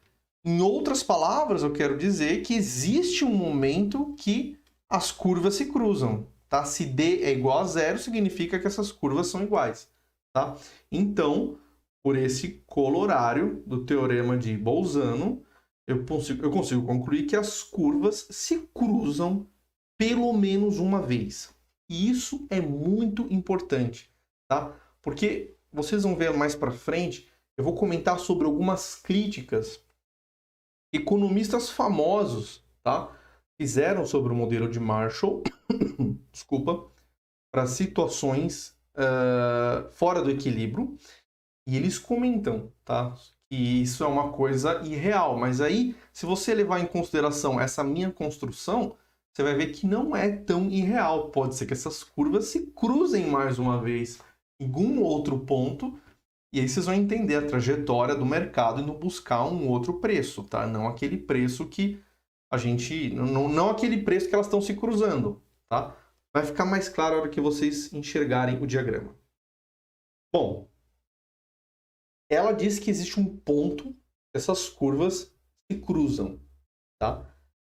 [SPEAKER 1] Em outras palavras, eu quero dizer que existe um momento que as curvas se cruzam. Tá? Se D é igual a zero, significa que essas curvas são iguais. Tá? Então, por esse corolário do teorema de Bolzano, eu consigo concluir que as curvas se cruzam pelo menos uma vez. E isso é muito importante, tá? Porque vocês vão ver mais para frente, eu vou comentar sobre algumas críticas economistas famosos, tá? Fizeram sobre o modelo de Marshall, desculpa, para situações fora do equilíbrio, e eles comentam, tá? Que isso é uma coisa irreal, mas aí, se você levar em consideração essa minha construção, você vai ver que não é tão irreal. Pode ser que essas curvas se cruzem mais uma vez em algum outro ponto, e aí vocês vão entender a trajetória do mercado e não buscar um outro preço, tá? Não aquele preço que a gente... Não aquele preço que elas estão se cruzando, tá? Vai ficar mais claro na hora que vocês enxergarem o diagrama. Bom, ela diz que existe um ponto que essas curvas se cruzam, tá?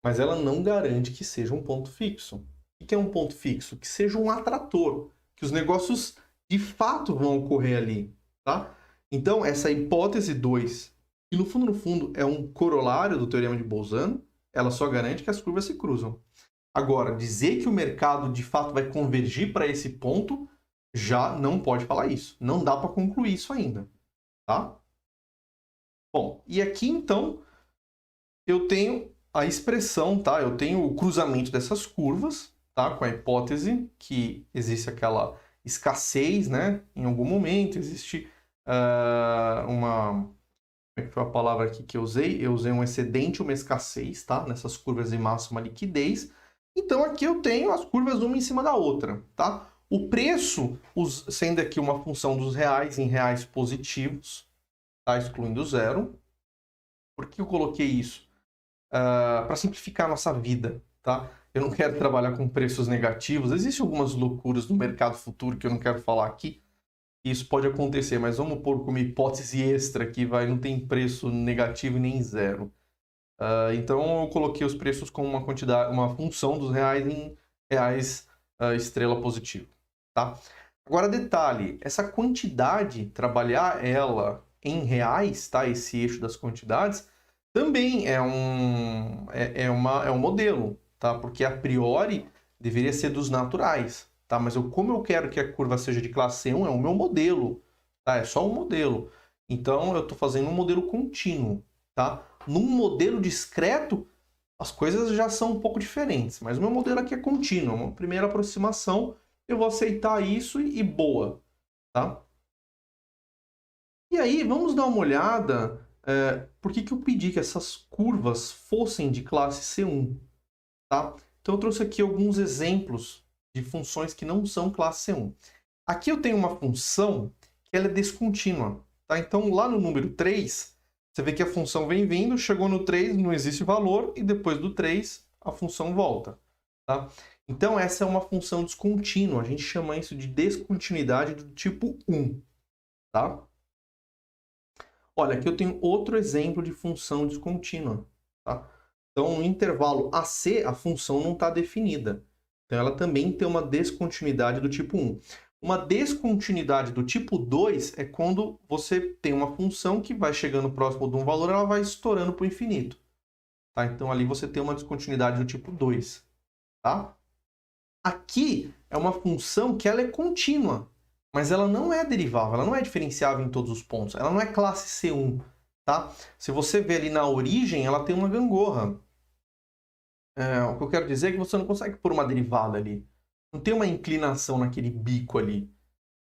[SPEAKER 1] Mas ela não garante que seja um ponto fixo. O que é um ponto fixo? Que seja um atrator, que os negócios de fato vão ocorrer ali, tá? Então, essa hipótese 2, que no fundo é um corolário do teorema de Bolzano, ela só garante que as curvas se cruzam. Agora, dizer que o mercado de fato vai convergir para esse ponto, já não pode falar isso. Não dá para concluir isso ainda, tá? Bom, e aqui então eu tenho a expressão, tá? Eu tenho o cruzamento dessas curvas, tá? Com a hipótese que existe aquela escassez, né? Em algum momento existe uma... Como é que foi a palavra aqui que eu usei? Eu usei um excedente, uma escassez, tá? Nessas curvas de máxima liquidez. Então aqui eu tenho as curvas uma em cima da outra, tá? O preço, sendo aqui uma função dos reais em reais positivos, tá? Excluindo zero. Por que eu coloquei isso? Para simplificar a nossa vida, tá? Eu não quero trabalhar com preços negativos. Existem algumas loucuras no mercado futuro que eu não quero falar aqui. Isso pode acontecer, mas vamos pôr como hipótese extra que não tem preço negativo nem zero. Então eu coloquei os preços com uma função dos reais em reais estrela positivo, tá? Agora detalhe, essa quantidade, trabalhar ela em reais, tá? Esse eixo das quantidades, também é um modelo, tá? Porque a priori deveria ser dos naturais, tá? Mas como eu quero que a curva seja de classe C1, é o meu modelo, tá? É só um modelo. Então eu estou fazendo um modelo contínuo, tá? Num modelo discreto, as coisas já são um pouco diferentes, mas o meu modelo aqui é contínuo, uma primeira aproximação, eu vou aceitar isso e boa, tá? E aí, vamos dar uma olhada por que eu pedi que essas curvas fossem de classe C1, tá? Então eu trouxe aqui alguns exemplos de funções que não são classe C1. Aqui eu tenho uma função que ela é descontínua, tá? Então lá no número 3, você vê que a função vem vindo, chegou no 3, não existe valor, e depois do 3, a função volta, tá? Então essa é uma função descontínua, a gente chama isso de descontinuidade do tipo 1, tá? Olha, aqui eu tenho outro exemplo de função descontínua, tá? Então, no intervalo AC, a função não está definida. Então, ela também tem uma descontinuidade do tipo 1. Uma descontinuidade do tipo 2 é quando você tem uma função que vai chegando próximo de um valor, ela vai estourando para o infinito. Tá? Então, ali você tem uma descontinuidade do tipo 2. Tá? Aqui é uma função que ela é contínua, mas ela não é derivável, ela não é diferenciável em todos os pontos. Ela não é classe C1. Tá? Se você ver ali na origem, ela tem uma gangorra. O que eu quero dizer é que você não consegue pôr uma derivada ali. Não tem uma inclinação naquele bico ali.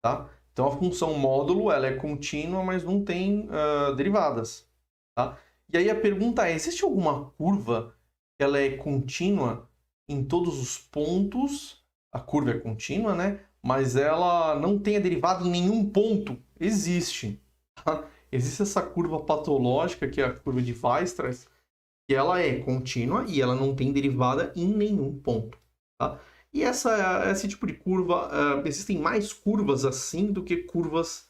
[SPEAKER 1] Tá? Então, a função módulo ela é contínua, mas não tem derivadas. Tá? E aí a pergunta é, existe alguma curva que ela é contínua em todos os pontos? A curva é contínua, né? Mas ela não tem a derivada em nenhum ponto. Existe. Tá? Existe essa curva patológica, que é a curva de Weierstrass, que ela é contínua e ela não tem derivada em nenhum ponto. Tá? E esse tipo de curva, existem mais curvas assim do que curvas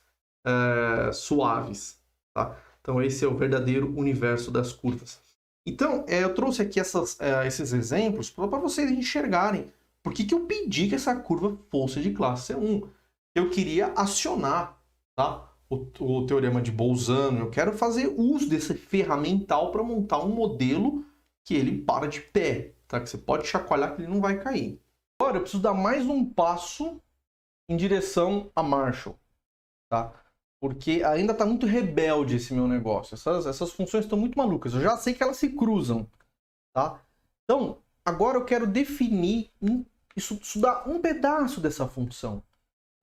[SPEAKER 1] suaves. Tá? Então esse é o verdadeiro universo das curvas. Então, eu trouxe aqui esses exemplos para vocês enxergarem por que eu pedi que essa curva fosse de classe C1. Eu queria acionar, tá? O teorema de Bolzano, eu quero fazer uso desse ferramental para montar um modelo que ele para de pé, tá? Que você pode chacoalhar que ele não vai cair. Agora eu preciso dar mais um passo em direção a Marshall, tá? Porque ainda está muito rebelde esse meu negócio. Essas funções estão muito malucas. Eu já sei que elas se cruzam, tá? Então, agora eu quero definir, estudar um pedaço dessa função.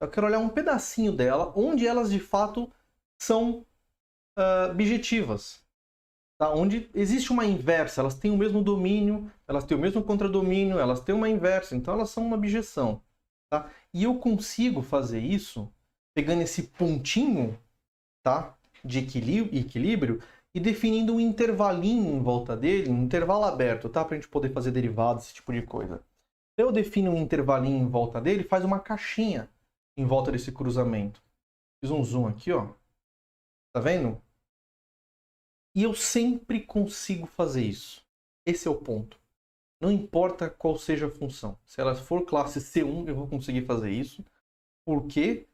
[SPEAKER 1] Eu quero olhar um pedacinho dela, onde elas de fato são bijetivas. Tá? Onde existe uma inversa, elas têm o mesmo domínio, elas têm o mesmo contradomínio, elas têm uma inversa, então elas são uma bijeção. Tá? E eu consigo fazer isso pegando esse pontinho, tá, de equilíbrio e definindo um intervalinho em volta dele, um intervalo aberto, tá, para a gente poder fazer derivadas, esse tipo de coisa. Eu defino um intervalinho em volta dele, faz uma caixinha em volta desse cruzamento. Fiz um zoom aqui, ó. Tá vendo? E eu sempre consigo fazer isso. Esse é o ponto. Não importa qual seja a função. Se ela for classe C1, eu vou conseguir fazer isso. Porque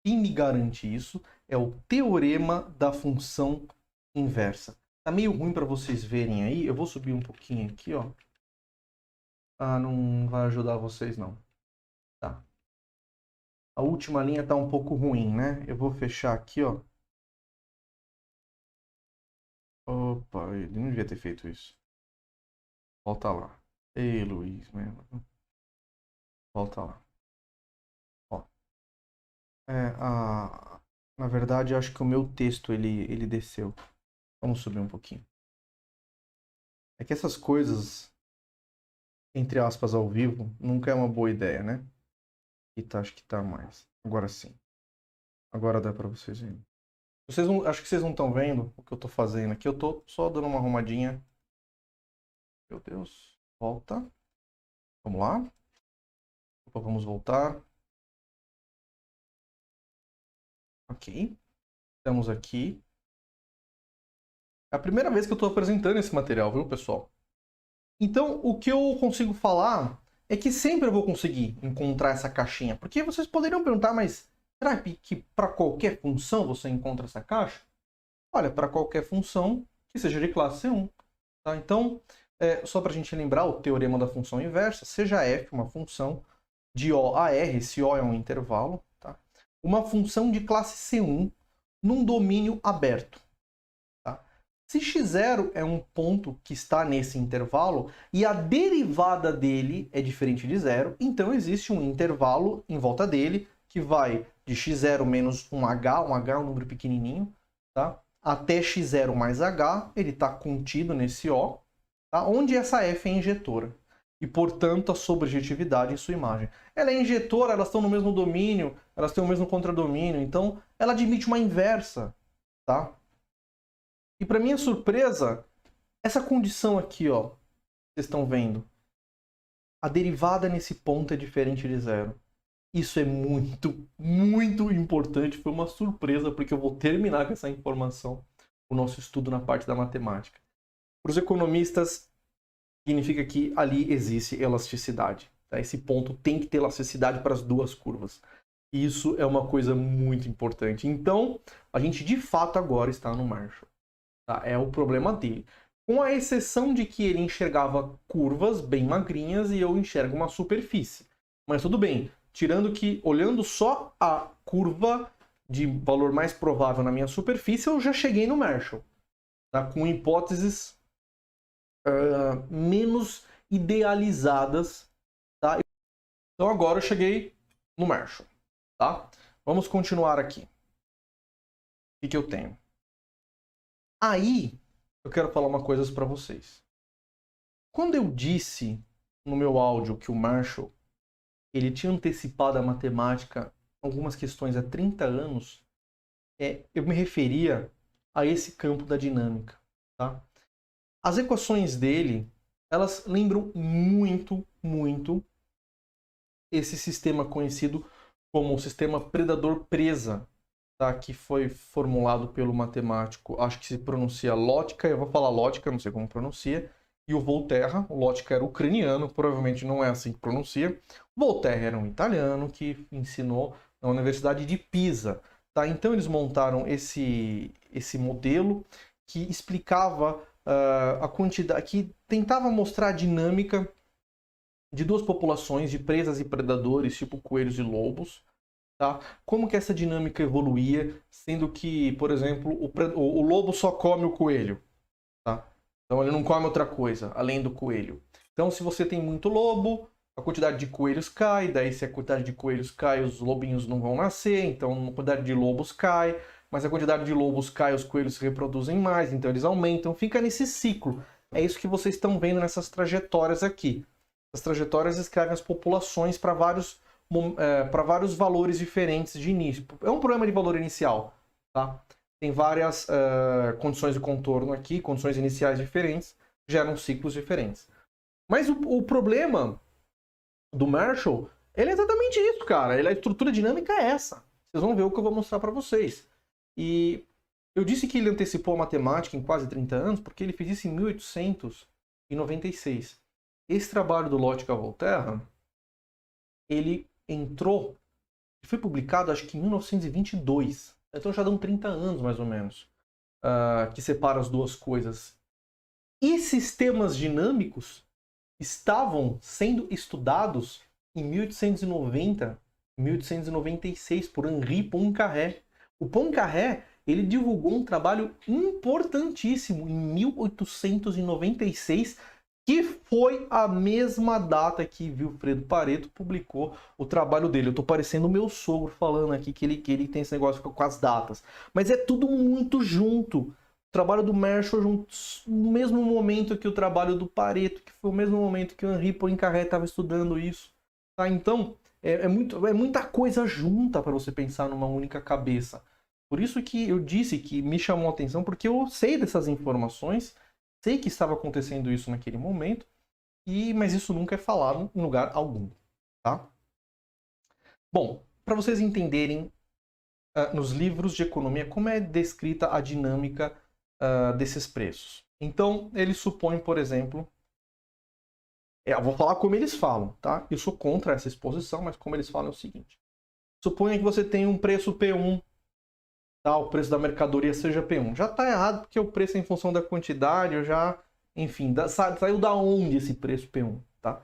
[SPEAKER 1] quem me garante isso é o teorema da função inversa. Tá meio ruim para vocês verem aí. Eu vou subir um pouquinho aqui, ó. Ah, não vai ajudar vocês não. Tá. A última linha tá um pouco ruim, né? Eu vou fechar aqui, ó. Opa, ele não devia ter feito isso. Volta lá. Ei, Luiz, mesmo. Volta lá. Ó. Na verdade, eu acho que o meu texto, ele desceu. Vamos subir um pouquinho. É que essas coisas, entre aspas, ao vivo, nunca é uma boa ideia, né? E tá, acho que tá mais. Agora sim. Agora dá pra vocês verem. Acho que vocês não estão vendo o que eu tô fazendo aqui. Eu tô só dando uma arrumadinha. Meu Deus. Volta. Vamos lá. Opa, vamos voltar. Ok. Estamos aqui. É a primeira vez que eu estou apresentando esse material, viu, pessoal? Então, o que eu consigo falar é que sempre eu vou conseguir encontrar essa caixinha. Porque vocês poderiam perguntar, mas será que para qualquer função você encontra essa caixa? Olha, para qualquer função que seja de classe C1. Tá? Então, só para a gente lembrar o teorema da função inversa, seja f uma função de O a R, esse O é um intervalo, tá? Uma função de classe C1 num domínio aberto. Se x0 é um ponto que está nesse intervalo e a derivada dele é diferente de zero, então existe um intervalo em volta dele que vai de x0 menos um h é um número pequenininho, tá? Até x0 mais h, ele está contido nesse O, tá? Onde essa f é injetora. E, portanto, a sobrejetividade em sua imagem. Ela é injetora, elas estão no mesmo domínio, elas têm o mesmo contradomínio, então ela admite uma inversa, tá? E para minha surpresa, essa condição aqui, ó, vocês estão vendo, a derivada nesse ponto é diferente de zero. Isso é muito, muito importante. Foi uma surpresa, porque eu vou terminar com essa informação, o nosso estudo na parte da matemática. Para os economistas, significa que ali existe elasticidade. Tá? Esse ponto tem que ter elasticidade para as duas curvas. Isso é uma coisa muito importante. Então, a gente de fato agora está no Marshall. Tá? É o problema dele. Com a exceção de que ele enxergava curvas bem magrinhas e eu enxergo uma superfície. Mas tudo bem, tirando que, olhando só a curva de valor mais provável na minha superfície, eu já cheguei no Marshall. Tá? Com hipóteses menos idealizadas. Tá? Então agora eu cheguei no Marshall. Tá? Vamos continuar aqui. O que eu tenho? Aí, eu quero falar uma coisa para vocês. Quando eu disse no meu áudio que o Marshall ele tinha antecipado a matemática algumas questões há 30 anos, eu me referia a esse campo da dinâmica. Tá? As equações dele, elas lembram muito, muito esse sistema conhecido como o sistema predador-presa, tá? Que foi formulado pelo matemático, acho que se pronuncia Lotka, eu vou falar Lotka, não sei como pronuncia, e o Volterra. O Lotka era ucraniano, provavelmente não é assim que pronuncia. O Volterra era um italiano que ensinou na Universidade de Pisa. Tá? Então eles montaram esse modelo que explicava a quantidade, que tentava mostrar a dinâmica de duas populações de presas e predadores, tipo coelhos e lobos. Tá? Como que essa dinâmica evoluía, sendo que, por exemplo, o lobo só come o coelho. Tá? Então ele não come outra coisa, além do coelho. Então se você tem muito lobo, a quantidade de coelhos cai, daí se a quantidade de coelhos cai, os lobinhos não vão nascer, então a quantidade de lobos cai, mas a quantidade de lobos cai, os coelhos se reproduzem mais, então eles aumentam, fica nesse ciclo. É isso que vocês estão vendo nessas trajetórias aqui. As trajetórias descrevem as populações para vários valores diferentes de início. É um problema de valor inicial. Tá? Tem várias condições de contorno aqui, condições iniciais diferentes, geram ciclos diferentes. Mas o problema do Marshall, ele é exatamente isso, cara. A estrutura dinâmica é essa. Vocês vão ver o que eu vou mostrar para vocês. E eu disse que ele antecipou a matemática em quase 30 anos, porque ele fez isso em 1896. Esse trabalho do Lotka-Volterra, ele foi publicado acho que em 1922. Então já dão 30 anos mais ou menos que separa as duas coisas. E sistemas dinâmicos estavam sendo estudados em 1890, 1896 por Henri Poincaré. O Poincaré, ele divulgou um trabalho importantíssimo em 1896, que foi a mesma data que Vilfredo Pareto publicou o trabalho dele. Eu tô parecendo o meu sogro falando aqui que ele tem esse negócio com as datas. Mas é tudo muito junto. O trabalho do Marshall no mesmo momento que o trabalho do Pareto, que foi o mesmo momento que o Henri Poincaré estava estudando isso. Tá? Então, é muita coisa junta para você pensar numa única cabeça. Por isso que eu disse que me chamou a atenção, porque eu sei dessas informações, sei que estava acontecendo isso naquele momento, mas isso nunca é falado em lugar algum. Tá? Bom, para vocês entenderem nos livros de economia como é descrita a dinâmica desses preços. Então, eles supõem, por exemplo, eu vou falar como eles falam, tá? Eu sou contra essa exposição, mas como eles falam é o seguinte. Suponha que você tem um preço P1, tá? O preço da mercadoria seja P1. Já está errado porque o preço é em função da quantidade, enfim, saiu da onde esse preço P1, tá?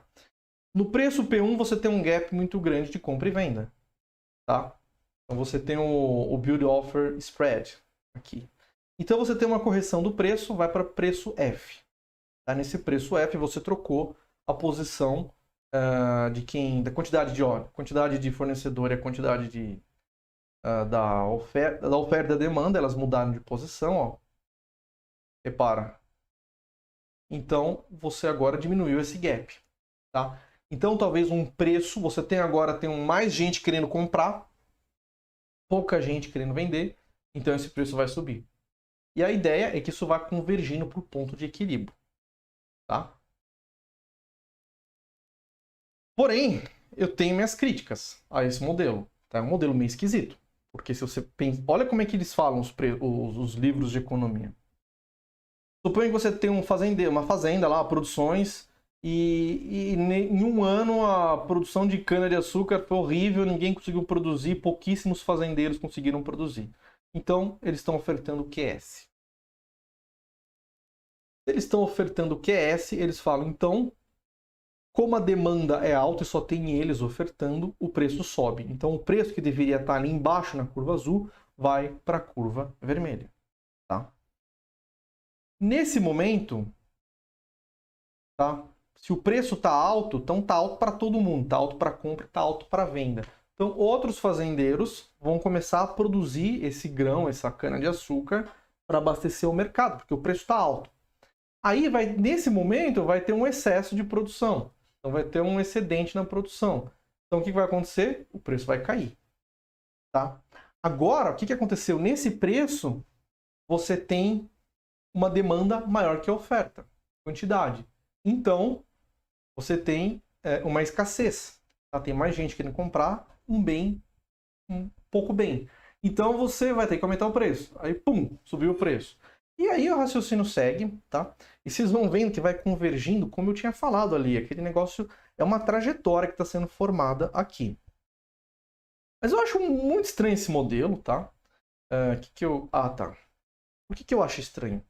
[SPEAKER 1] No preço P1 você tem um gap muito grande de compra e venda, tá? Então você tem o Bid Offer Spread aqui. Então você tem uma correção do preço, vai para preço F. Tá? Nesse preço F você trocou a posição da quantidade de óleo, quantidade de fornecedor e a quantidade da oferta e da demanda, elas mudaram de posição, ó. Repara. Então você agora diminuiu esse gap, tá? Então talvez um preço, você tem mais gente querendo comprar, pouca gente querendo vender, então esse preço vai subir. E a ideia é que isso vá convergindo para o ponto de equilíbrio, tá? Porém, eu tenho minhas críticas a esse modelo. Tá? É um modelo meio esquisito. Porque se você pensa... Olha como é que eles falam os livros de economia. Suponha que você tem uma fazenda lá, produções, e em um ano a produção de cana-de-açúcar foi horrível, ninguém conseguiu produzir, pouquíssimos fazendeiros conseguiram produzir. Então, eles estão ofertando QS. Se eles estão ofertando QS, eles falam, então, como a demanda é alta e só tem eles ofertando, o preço sobe. Então, o preço que deveria estar ali embaixo na curva azul vai para a curva vermelha. Tá? Nesse momento, tá? Se o preço está alto, então está alto para todo mundo, está alto para compra, está alto para venda. Então, outros fazendeiros vão começar a produzir esse grão, essa cana-de-açúcar, para abastecer o mercado, porque o preço está alto. Aí, nesse momento, vai ter um excesso de produção. Então, vai ter um excedente na produção. Então, o que vai acontecer? O preço vai cair. Tá? Agora, o que aconteceu? Nesse preço, você tem uma demanda maior que a oferta, quantidade. Então, você tem uma escassez. Tá? Tem mais gente querendo comprar um bem, um pouco bem. Então, você vai ter que aumentar o preço. Aí, pum, subiu o preço. E aí o raciocínio segue, tá? E vocês vão vendo que vai convergindo, como eu tinha falado ali. Aquele negócio é uma trajetória que está sendo formada aqui. Mas eu acho muito estranho esse modelo, tá? Tá. Por que eu acho estranho?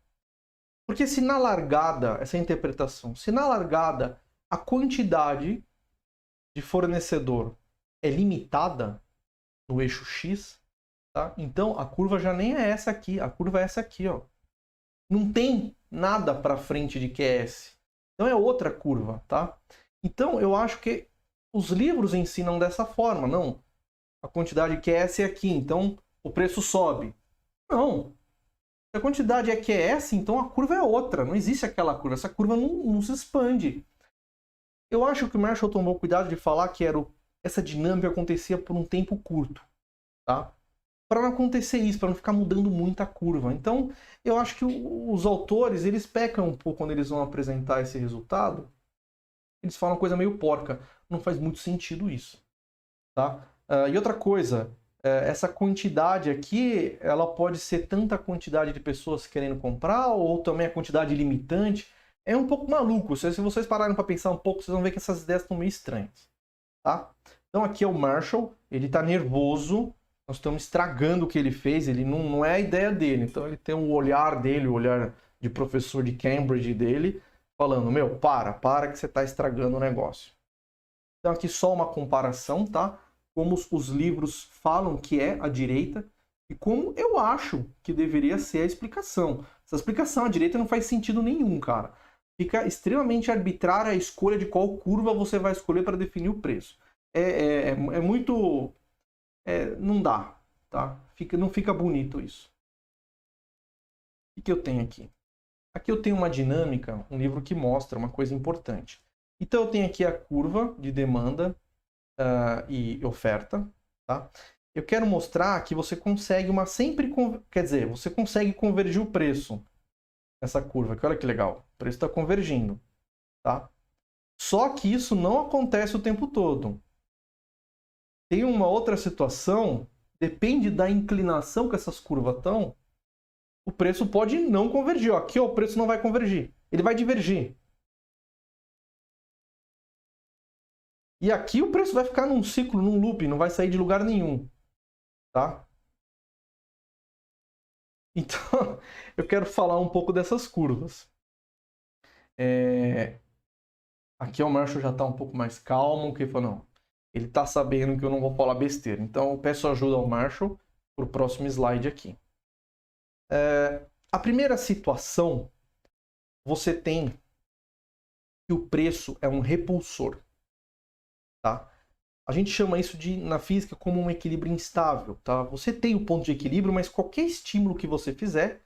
[SPEAKER 1] Porque se na largada, essa interpretação, se na largada a quantidade de fornecedor é limitada no eixo X, tá? Então a curva já nem é essa aqui, a curva é essa aqui, ó. Não tem nada para frente de QS. Então é outra curva, tá? Então eu acho que os livros ensinam dessa forma, não. A quantidade de QS é aqui, então o preço sobe. Não. Se a quantidade é QS, então a curva é outra. Não existe aquela curva. Essa curva não se expande. Eu acho que o Marshall tomou cuidado de falar que essa dinâmica acontecia por um tempo curto, tá? Para não acontecer isso, para não ficar mudando muito a curva. Então, eu acho que os autores, eles pecam um pouco quando eles vão apresentar esse resultado. Eles falam uma coisa meio porca. Não faz muito sentido isso, tá? E outra coisa, essa quantidade aqui, ela pode ser tanta quantidade de pessoas querendo comprar ou também a quantidade limitante. É um pouco maluco. Se vocês pararem para pensar um pouco, vocês vão ver que essas ideias estão meio estranhas, tá? Então aqui é o Marshall, ele está nervoso. Nós estamos estragando o que ele fez, ele não é a ideia dele. Então ele tem um olhar dele, o olhar de professor de Cambridge dele, falando, meu, para que você está estragando o negócio. Então aqui só uma comparação, tá? Como os livros falam que é a direita e como eu acho que deveria ser a explicação. Essa explicação à direita não faz sentido nenhum, cara. Fica extremamente arbitrária a escolha de qual curva você vai escolher para definir o preço. É muito... não dá, tá? Não fica bonito isso. O que eu tenho aqui? Aqui eu tenho uma dinâmica, um livro que mostra uma coisa importante. Então eu tenho aqui a curva de demanda e oferta, tá? Eu quero mostrar que você consegue você consegue convergir o preço nessa curva, que olha que legal, o preço está convergindo, tá? Só que isso não acontece o tempo todo. Tem uma outra situação, depende da inclinação que essas curvas estão, o preço pode não convergir. Ó, aqui ó, o preço não vai convergir, ele vai divergir. E aqui o preço vai ficar num ciclo, num loop, não vai sair de lugar nenhum. Tá? Então, eu quero falar um pouco dessas curvas. Aqui o Marshall já está um pouco mais calmo, que falou, não, ele está sabendo que eu não vou falar besteira. Então, eu peço ajuda ao Marshall para o próximo slide aqui. A primeira situação, você tem que o preço é um repulsor. Tá? A gente chama isso na física como um equilíbrio instável. Tá? Você tem o ponto de equilíbrio, mas qualquer estímulo que você fizer,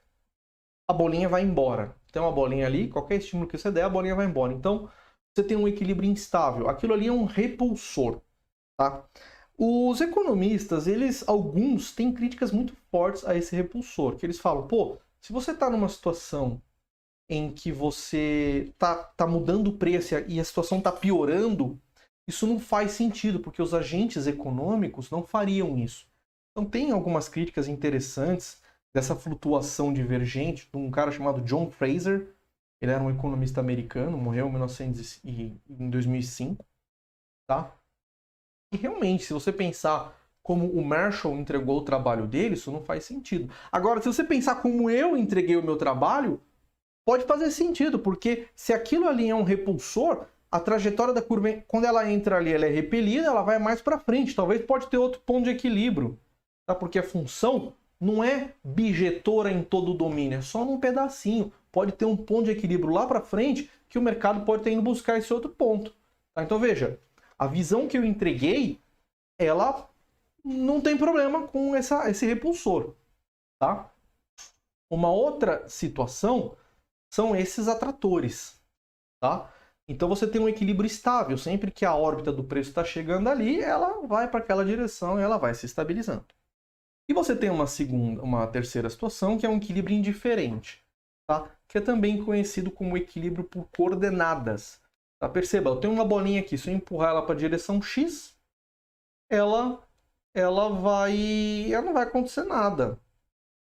[SPEAKER 1] a bolinha vai embora. Tem uma bolinha ali, qualquer estímulo que você der, a bolinha vai embora. Então, você tem um equilíbrio instável. Aquilo ali é um repulsor. Tá? Os economistas, alguns têm críticas muito fortes a esse repulsor, que eles falam, pô, se você está numa situação em que você tá mudando o preço e a situação está piorando, isso não faz sentido, porque os agentes econômicos não fariam isso. Então tem algumas críticas interessantes dessa flutuação divergente de um cara chamado John Fraser, Ele era um economista americano, morreu em 2005, tá? E realmente, se você pensar como o Marshall entregou o trabalho dele, isso não faz sentido. Agora, se você pensar como eu entreguei o meu trabalho, pode fazer sentido, porque se aquilo ali é um repulsor, a trajetória da curva, quando ela entra ali, ela é repelida, ela vai mais para frente. Talvez pode ter outro ponto de equilíbrio, tá? Porque a função não é bijetora em todo o domínio, é só num pedacinho. Pode ter um ponto de equilíbrio lá para frente que o mercado pode ter indo buscar esse outro ponto. Tá? Então veja, a visão que eu entreguei, ela não tem problema com esse repulsor. Tá? Uma outra situação são esses atratores. Tá? Então você tem um equilíbrio estável. Sempre que a órbita do preço está chegando ali, ela vai para aquela direção e ela vai se estabilizando. E você tem uma terceira situação, que é um equilíbrio indiferente, tá? Que é também conhecido como equilíbrio por coordenadas. Tá? Perceba, eu tenho uma bolinha aqui, se eu empurrar ela para a direção X, ela não vai acontecer nada.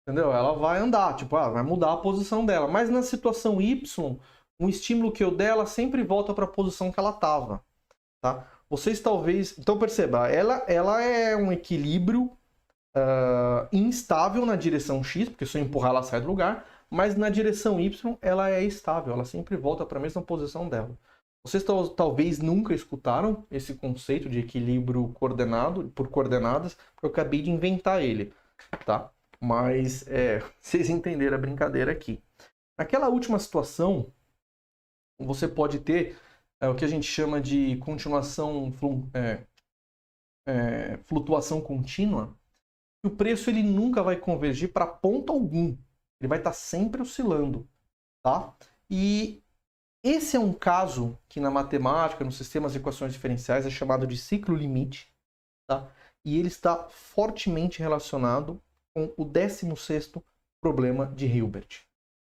[SPEAKER 1] Entendeu? Ela vai andar, tipo, vai mudar a posição dela. Mas na situação Y, um estímulo que eu der, ela sempre volta para a posição que ela estava. Tá? Vocês talvez... Então perceba, ela é um equilíbrio instável na direção X, porque se eu empurrar ela sai do lugar, mas na direção Y ela é estável, ela sempre volta para a mesma posição dela. Vocês talvez nunca escutaram esse conceito de equilíbrio coordenado por coordenadas, porque eu acabei de inventar ele, tá? Mas vocês entenderam a brincadeira aqui. Naquela última situação, você pode ter o que a gente chama de flutuação contínua. O preço ele nunca vai convergir para ponto algum. Ele vai estar sempre oscilando, tá? E esse é um caso que na matemática, nos sistemas de equações diferenciais, é chamado de ciclo limite, tá? E ele está fortemente relacionado com o 16º problema de Hilbert.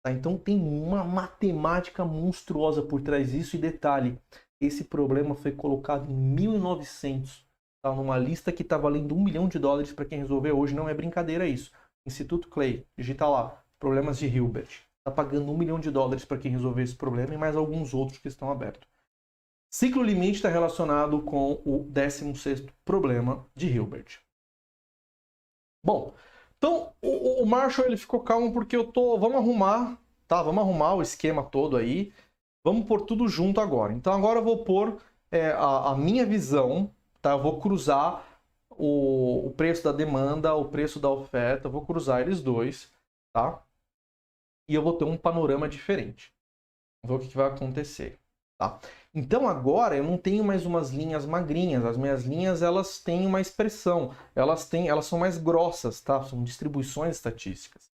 [SPEAKER 1] Tá? Então tem uma matemática monstruosa por trás disso. E detalhe, esse problema foi colocado em 1900. Tá, numa lista que está valendo $1 milhão para quem resolver hoje. Não é brincadeira isso. Instituto Clay, digita lá, problemas de Hilbert. Está pagando $1 milhão para quem resolver esse problema e mais alguns outros que estão abertos. Ciclo limite está relacionado com o 16º problema de Hilbert. Bom, então o Marshall ele ficou calmo porque vamos arrumar, tá? Vamos arrumar o esquema todo aí. Vamos pôr tudo junto agora. Então agora eu vou pôr a minha visão. Tá, eu vou cruzar o preço da demanda, o preço da oferta, eu vou cruzar eles dois, tá? E eu vou ter um panorama diferente. Vamos ver o que vai acontecer, tá? Então agora eu não tenho mais umas linhas magrinhas, as minhas linhas elas têm uma expressão, elas são mais grossas, tá? São distribuições estatísticas.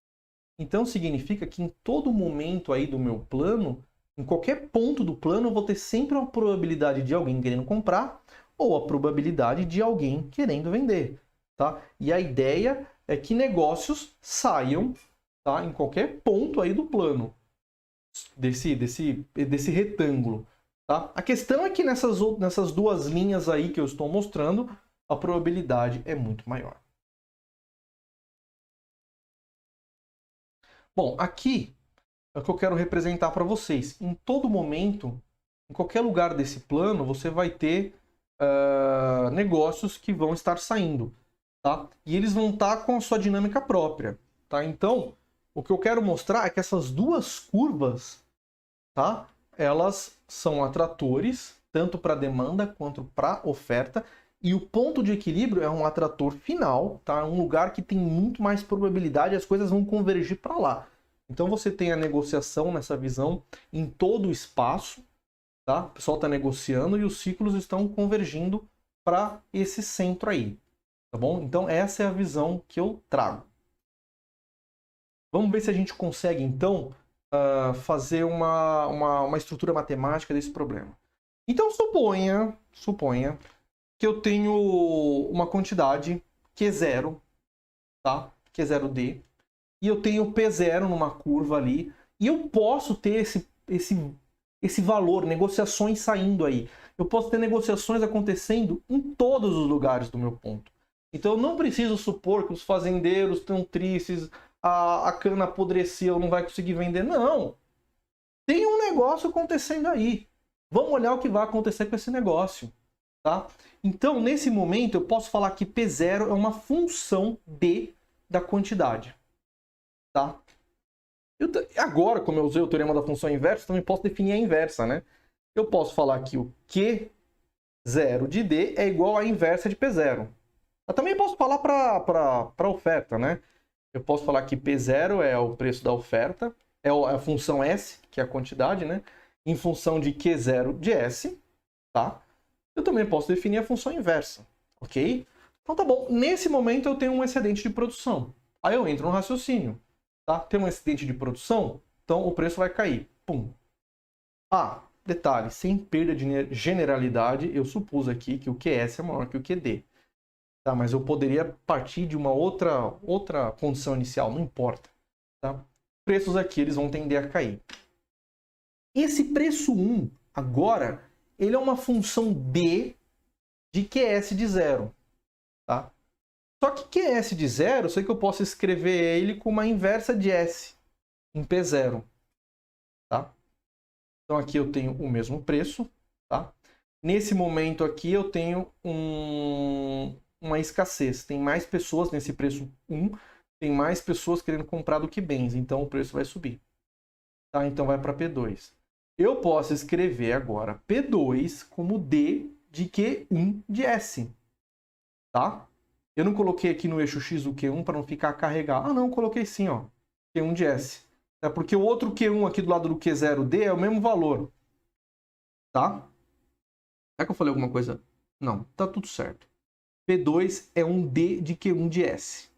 [SPEAKER 1] Então significa que em todo momento aí do meu plano, em qualquer ponto do plano, eu vou ter sempre uma probabilidade de alguém querendo comprar ou a probabilidade de alguém querendo vender, tá? E a ideia é que negócios saiam, tá, em qualquer ponto aí do plano, desse retângulo, tá? A questão é que nessas duas linhas aí que eu estou mostrando, a probabilidade é muito maior. Bom, aqui é o que eu quero representar para vocês. Em todo momento, em qualquer lugar desse plano, você vai ter negócios que vão estar saindo, tá? E eles vão estar com a sua dinâmica própria, tá? Então, o que eu quero mostrar é que essas duas curvas, tá? Elas são atratores, tanto para demanda quanto para oferta, e o ponto de equilíbrio é um atrator final, tá? Um lugar que tem muito mais probabilidade, as coisas vão convergir para lá. Então você tem a negociação nessa visão em todo o espaço, tá? O pessoal está negociando e os ciclos estão convergindo para esse centro aí, tá bom? Então essa é a visão que eu trago. Vamos ver se a gente consegue então fazer uma estrutura matemática desse problema. Então suponha que eu tenho uma quantidade Q0, tá? Q0D, e eu tenho P0 numa curva ali, e eu posso ter esse valor, negociações saindo aí. Eu posso ter negociações acontecendo em todos os lugares do meu ponto. Então eu não preciso supor que os fazendeiros estão tristes, a cana apodreceu, não vai conseguir vender. Não! tem um negócio acontecendo aí. Vamos olhar o que vai acontecer com esse negócio, tá? Então, nesse momento, eu posso falar que P0 é uma função D da quantidade, tá? Agora, como eu usei o teorema da função inversa, também posso definir a inversa, né? Eu posso falar que o Q0 de D é igual à inversa de P0. Eu também posso falar para oferta, né? Eu posso falar que P0 é o preço da oferta, é a função S, que é a quantidade, né? Em função de Q0 de S, tá? Eu também posso definir a função inversa, ok? Então tá bom, nesse momento eu tenho um excedente de produção. Aí eu entro no raciocínio, tá? Tem um excedente de produção, então o preço vai cair. Pum. Ah, detalhe, sem perda de generalidade, eu supus aqui que o QS é maior que o QD. Tá, mas eu poderia partir de uma outra condição inicial, não importa. Tá? Preços aqui eles vão tender a cair. Esse preço 1, agora, ele é uma função B de QS de 0. Tá? Só que QS de 0, eu sei que eu posso escrever ele com uma inversa de S em P0. Tá? Então aqui eu tenho o mesmo preço. Tá? Nesse momento aqui eu tenho uma escassez. Tem mais pessoas nesse preço 1, tem mais pessoas querendo comprar do que bens, então o preço vai subir. Tá? Então vai para P2. Eu posso escrever agora P2 como D de Q1 de S. Tá? Eu não coloquei aqui no eixo X o Q1 para não ficar carregado. Ah, não, coloquei sim, ó. Q1 de S. É porque o outro Q1 aqui do lado do Q0D é o mesmo valor. Tá? É que eu falei alguma coisa? Não, tá tudo certo. P2 é um D de Q1 de S.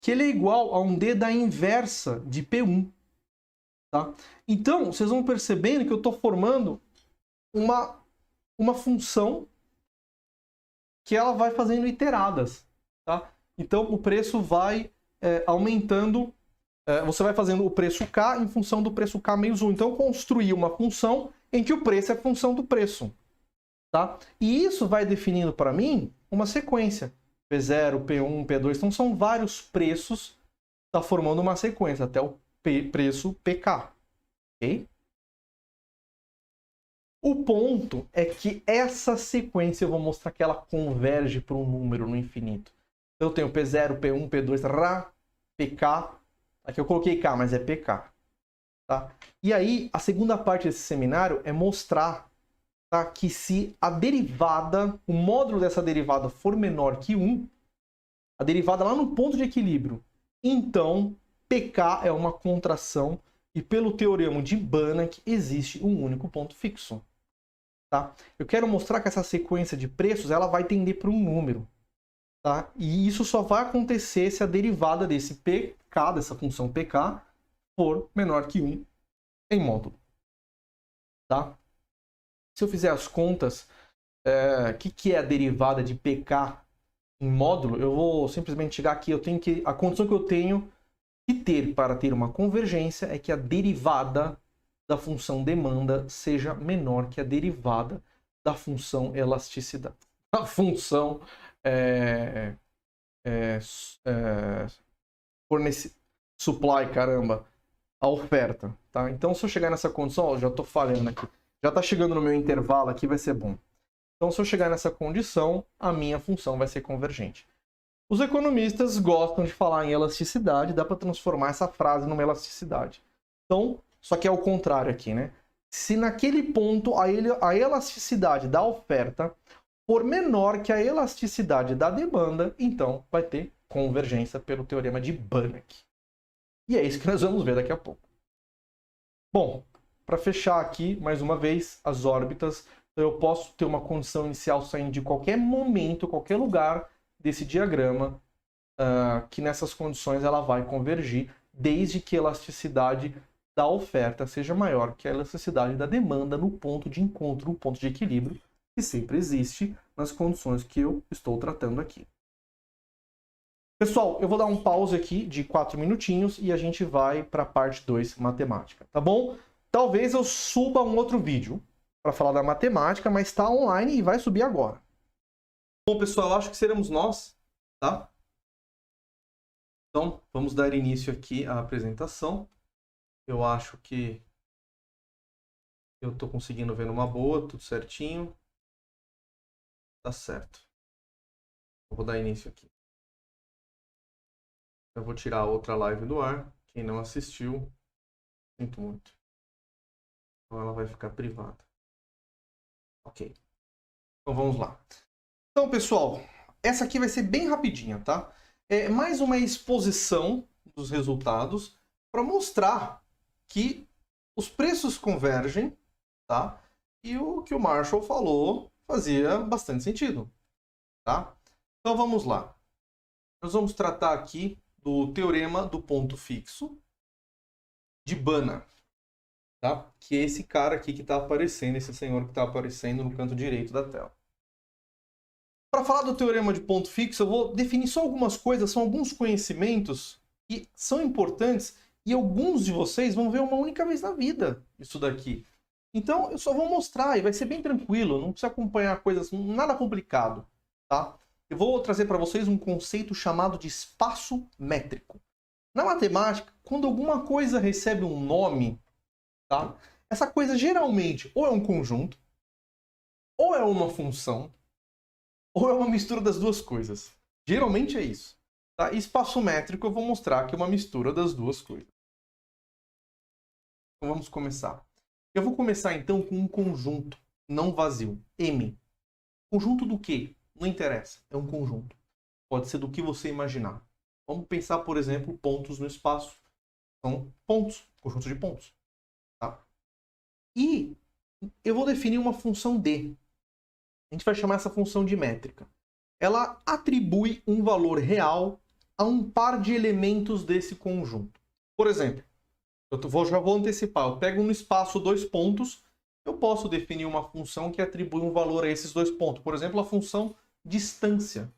[SPEAKER 1] Que ele é igual a um D da inversa de P1. Tá? Então, vocês vão percebendo que eu estou formando uma função que ela vai fazendo iteradas. Tá? Então, o preço vai aumentando. Você vai fazendo o preço K em função do preço K menos 1. Então, eu construí uma função em que o preço é função do preço. Tá? E isso vai definindo para mim uma sequência. P0, P1, P2. Então são vários preços, está formando uma sequência até o preço PK. Okay? O ponto é que essa sequência eu vou mostrar que ela converge para um número no infinito. Eu tenho P0, P1, P2, Rá, PK. Aqui eu coloquei K, mas é PK. Tá? E aí, a segunda parte desse seminário é mostrar, tá, que se a derivada, o módulo dessa derivada for menor que 1, a derivada lá no ponto de equilíbrio, então PK é uma contração e pelo teorema de Banach existe um único ponto fixo. Tá? Eu quero mostrar que essa sequência de preços ela vai tender para um número. Tá? E isso só vai acontecer se a derivada desse PK, dessa função PK, for menor que 1 em módulo. Tá? Se eu fizer as contas, o que é a derivada de PK em módulo, eu vou simplesmente chegar aqui, a condição que eu tenho que ter para ter uma convergência é que a derivada da função demanda seja menor que a derivada da função elasticidade. A função supply, caramba, a oferta. Tá? Então, se eu chegar nessa condição, ó, já estou falhando aqui, já está chegando no meu intervalo aqui, vai ser bom. Então, se eu chegar nessa condição, a minha função vai ser convergente. Os economistas gostam de falar em elasticidade, dá para transformar essa frase numa elasticidade. Então, só que é o contrário aqui, né? Se naquele ponto a elasticidade da oferta for menor que a elasticidade da demanda, então vai ter convergência pelo teorema de Banach. E é isso que nós vamos ver daqui a pouco. Bom, para fechar aqui, mais uma vez, as órbitas, eu posso ter uma condição inicial saindo de qualquer momento, qualquer lugar desse diagrama, que nessas condições ela vai convergir, desde que a elasticidade da oferta seja maior que a elasticidade da demanda no ponto de encontro, no ponto de equilíbrio, que sempre existe nas condições que eu estou tratando aqui. Pessoal, eu vou dar um pause aqui de 4 minutinhos e a gente vai para a parte 2, matemática, tá bom? Talvez eu suba um outro vídeo para falar da matemática, mas está online e vai subir agora. Bom, pessoal, acho que seremos nós, tá? Então, vamos dar início aqui à apresentação. Eu acho que eu estou conseguindo ver numa boa, tudo certinho. Tá certo. Eu vou dar início aqui. Eu vou tirar a outra live do ar. Quem não assistiu, sinto muito. Então ela vai ficar privada. Ok. Então vamos lá. Então, pessoal, essa aqui vai ser bem rapidinha, tá? É mais uma exposição dos resultados para mostrar que os preços convergem, tá? E o que o Marshall falou fazia bastante sentido, tá? Então vamos lá. Nós vamos tratar aqui do teorema do ponto fixo de Banach, tá? Que é esse cara aqui que está aparecendo, esse senhor que está aparecendo no canto direito da tela. Para falar do teorema de ponto fixo, eu vou definir só algumas coisas, são alguns conhecimentos que são importantes e alguns de vocês vão ver uma única vez na vida isso daqui. Então, eu só vou mostrar e vai ser bem tranquilo, não precisa acompanhar coisas, nada complicado, tá? Eu vou trazer para vocês um conceito chamado de espaço métrico. Na matemática, quando alguma coisa recebe um nome, tá? Essa coisa geralmente ou é um conjunto, ou é uma função, ou é uma mistura das duas coisas. Geralmente é isso. Tá? Espaço métrico eu vou mostrar que é uma mistura das duas coisas. Então vamos começar. Eu vou começar então com um conjunto não vazio, M. Conjunto do quê? Não interessa, é um conjunto. Pode ser do que você imaginar. Vamos pensar, por exemplo, pontos no espaço. São pontos, conjunto de pontos. Tá? E eu vou definir uma função D. A gente vai chamar essa função de métrica. Ela atribui um valor real a um par de elementos desse conjunto. Por exemplo, já vou antecipar. Eu pego no espaço 2 pontos, eu posso definir uma função que atribui um valor a esses 2 pontos. Por exemplo, a função distância.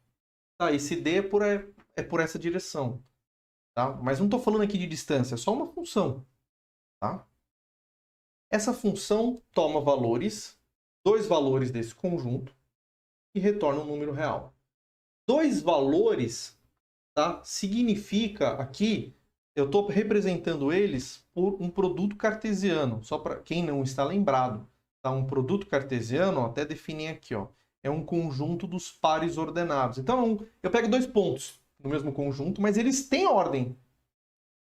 [SPEAKER 1] Tá, esse D é por essa direção. Tá? Mas não estou falando aqui de distância, é só uma função. Tá? Essa função toma valores, 2 valores desse conjunto, e retorna um número real. 2 valores, tá? Significa aqui, eu estou representando eles por um produto cartesiano, só para quem não está lembrado. Tá? Um produto cartesiano, até definir aqui, ó, é um conjunto dos pares ordenados. Então, eu pego 2 pontos no mesmo conjunto, mas eles têm ordem.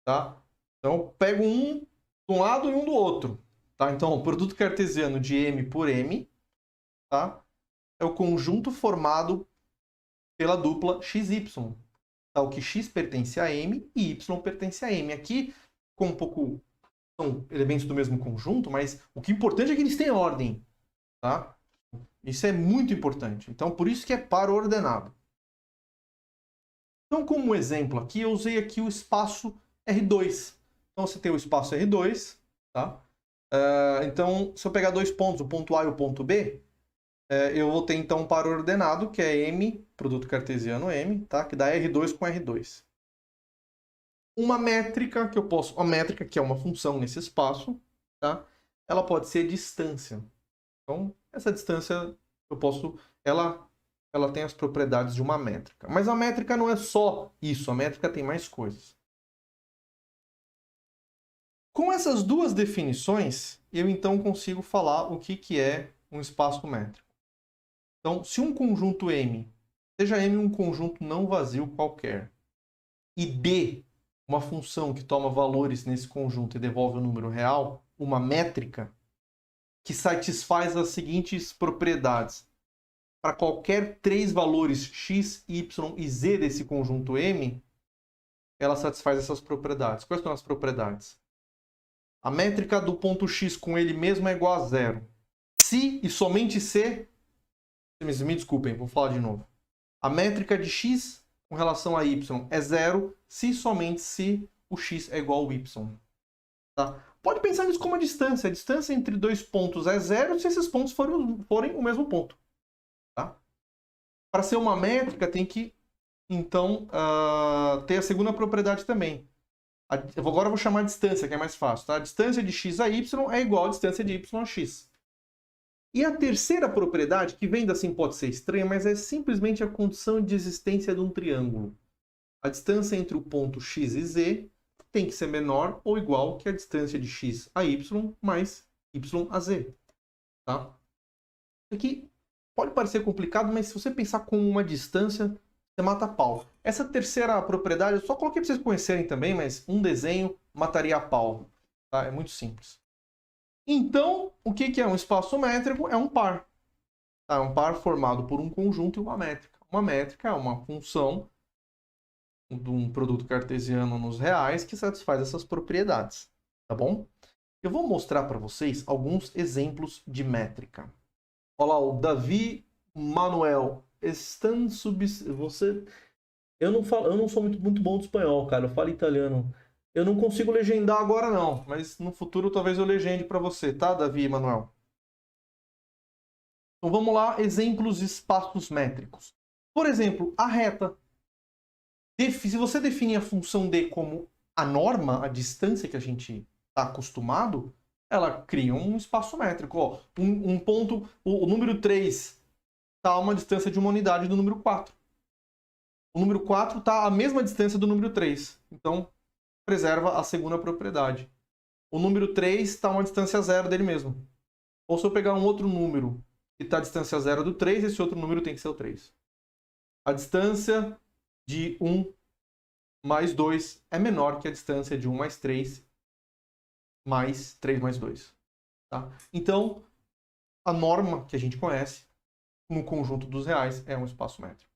[SPEAKER 1] Tá? Então, eu pego um de um lado e um do outro. Tá? Então, o produto cartesiano de M por M, tá? É o conjunto formado pela dupla XY. Tal que X pertence a M e Y pertence a M. Aqui, com um pouco, são elementos do mesmo conjunto, mas o que é importante é que eles têm ordem. Tá? Isso é muito importante. Então, por isso que é par ordenado. Então, como exemplo aqui, eu usei aqui o espaço R2. Então, você tem o espaço R2. Tá? Então, se eu pegar 2 pontos, o ponto A e o ponto B, eu vou ter então um par ordenado, que é M, produto cartesiano M, tá? Que dá R2 com R2. Uma métrica que eu posso... Uma métrica que é uma função nesse espaço, tá? Ela pode ser distância. Então, essa distância eu posso... Ela tem as propriedades de uma métrica. Mas a métrica não é só isso. A métrica tem mais coisas. Com essas duas definições, eu então consigo falar o que é um espaço métrico. Então, se um conjunto M, seja M um conjunto não vazio qualquer, e D, uma função que toma valores nesse conjunto e devolve o número real, uma métrica que satisfaz as seguintes propriedades. Para qualquer 3 valores x, y e z desse conjunto M, ela satisfaz essas propriedades. Quais são as propriedades? A métrica do ponto x com ele mesmo é igual a 0. Se e somente se... Me desculpem, vou falar de novo. A métrica de x com relação a y é 0 se somente se o x é igual ao y. Tá? Pode pensar nisso como a distância. A distância entre 2 pontos é 0 se esses pontos forem o mesmo ponto. Tá? Para ser uma métrica, tem que, então, ter a segunda propriedade também. Agora eu vou chamar a distância, que é mais fácil. Tá? A distância de x a y é igual à distância de y a x. E a terceira propriedade, que vem assim pode ser estranha, mas é simplesmente a condição de existência de um triângulo. A distância entre o ponto x e z tem que ser menor ou igual que a distância de x a y mais y a z. Tá? Isso aqui pode parecer complicado, mas se você pensar com uma distância, você mata a pau. Essa terceira propriedade, eu só coloquei para vocês conhecerem também, mas um desenho mataria a pau. Tá? É muito simples. Então, o que é um espaço métrico? É um par. Tá? É um par formado por um conjunto e uma métrica. Uma métrica é uma função de um produto cartesiano nos reais que satisfaz essas propriedades. Tá bom? Eu vou mostrar para vocês alguns exemplos de métrica. Olha lá, o Davi Manuel. Você... Eu não sou muito bom de espanhol, cara. Eu falo italiano. Eu não consigo legendar agora, não. Mas no futuro talvez eu legende para você, tá, Davi e Manuel? Então vamos lá, exemplos de espaços métricos. Por exemplo, a reta. Se você definir a função d como a norma, a distância que a gente está acostumado, ela cria um espaço métrico. Ó, um ponto, o número 3 está a uma distância de uma unidade do número 4. O número 4 está à mesma distância do número 3. Então, preserva a segunda propriedade. O número 3 está a uma distância zero dele mesmo. Ou se eu pegar um outro número que está a distância zero do 3, esse outro número tem que ser o 3. A distância de 1 mais 2 é menor que a distância de 1 mais 3 mais 3 mais 2. Tá? Então, a norma que a gente conhece no conjunto dos reais é um espaço métrico.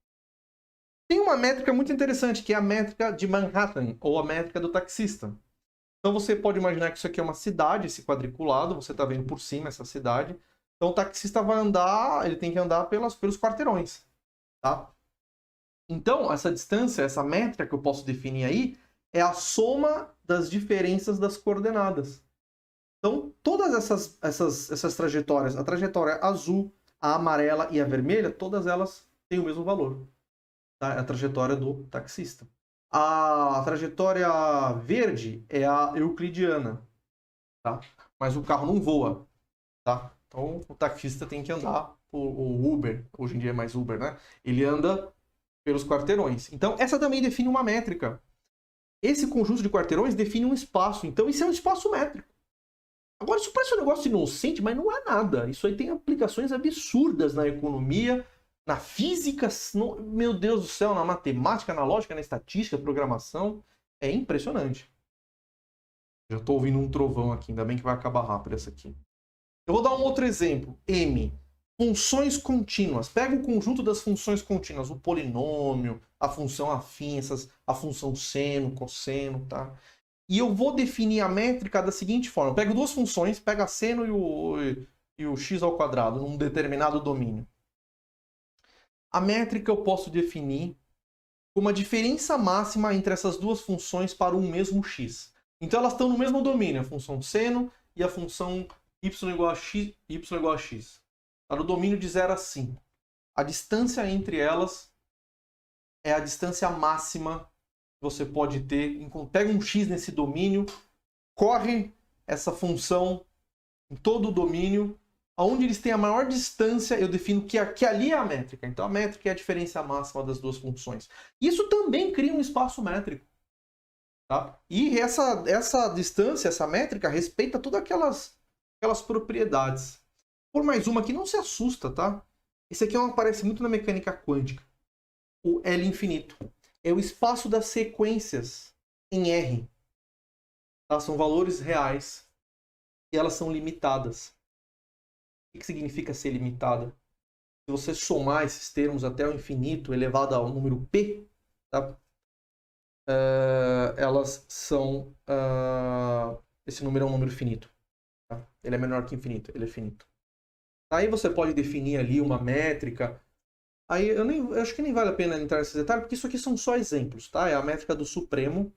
[SPEAKER 1] Tem uma métrica muito interessante, que é a métrica de Manhattan, ou a métrica do taxista. Então você pode imaginar que isso aqui é uma cidade, esse quadriculado, você está vendo por cima essa cidade. Então o taxista vai andar, ele tem que andar pelos quarteirões. Tá? Então, essa distância, essa métrica que eu posso definir aí, é a soma das diferenças das coordenadas. Então, todas essas trajetórias, a trajetória azul, a amarela e a vermelha, todas elas têm o mesmo valor. Tá? É a trajetória do taxista. A trajetória verde é a euclidiana. Tá? Mas o carro não voa. Tá? Então, o taxista tem que andar, o Uber, hoje em dia é mais Uber, né? Ele anda pelos quarteirões. Então, essa também define uma métrica. Esse conjunto de quarteirões define um espaço. Então, isso é um espaço métrico. Agora, isso parece um negócio inocente, mas não é nada. Isso aí tem aplicações absurdas na economia, na física, meu Deus do céu, na matemática, na lógica, na estatística, programação. É impressionante. Já estou ouvindo um trovão aqui, ainda bem que vai acabar rápido essa aqui. Eu vou dar um outro exemplo. M. Funções contínuas. Pega o conjunto das funções contínuas, o polinômio, a função afim, a função seno, cosseno, tá? E eu vou definir a métrica da seguinte forma. Eu pego duas funções, pego a seno e o x ao quadrado num determinado domínio. A métrica eu posso definir como a diferença máxima entre essas duas funções para um mesmo x. Então elas estão no mesmo domínio, a função seno e a função y igual a x. Está no domínio de 0 a 5. A distância entre elas é a distância máxima que você pode ter. Pega um x nesse domínio, corre essa função em todo o domínio. Onde eles têm a maior distância, eu defino que ali é a métrica. Então a métrica é a diferença máxima das duas funções. Isso também cria um espaço métrico. Tá? E essa distância, essa métrica, respeita todas aquelas propriedades. Por mais uma que não se assusta, tá? Esse aqui aparece muito na mecânica quântica. O L infinito. É o espaço das sequências em R. Tá? São valores reais. E elas são limitadas. O que significa ser limitada? Se você somar esses termos até o infinito elevado ao número P, tá? Elas são... esse número é um número finito. Tá? Ele é menor que infinito, ele é finito. Aí você pode definir ali uma métrica. Aí eu acho que nem vale a pena entrar nesses detalhes, porque isso aqui são só exemplos, tá? É a métrica do supremo,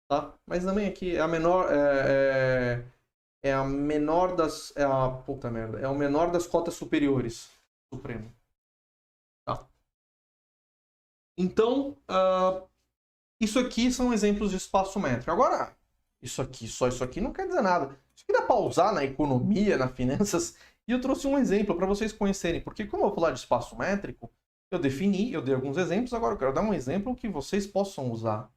[SPEAKER 1] tá? Mas também aqui é a menor... É a menor das... puta merda. É o menor das cotas superiores. Supremo. Tá? Então, isso aqui são exemplos de espaço métrico. Agora, só isso aqui não quer dizer nada. Isso aqui dá para usar na economia, nas finanças. E eu trouxe um exemplo para vocês conhecerem. Porque como eu vou falar de espaço métrico, eu dei alguns exemplos. Agora eu quero dar um exemplo que vocês possam usar.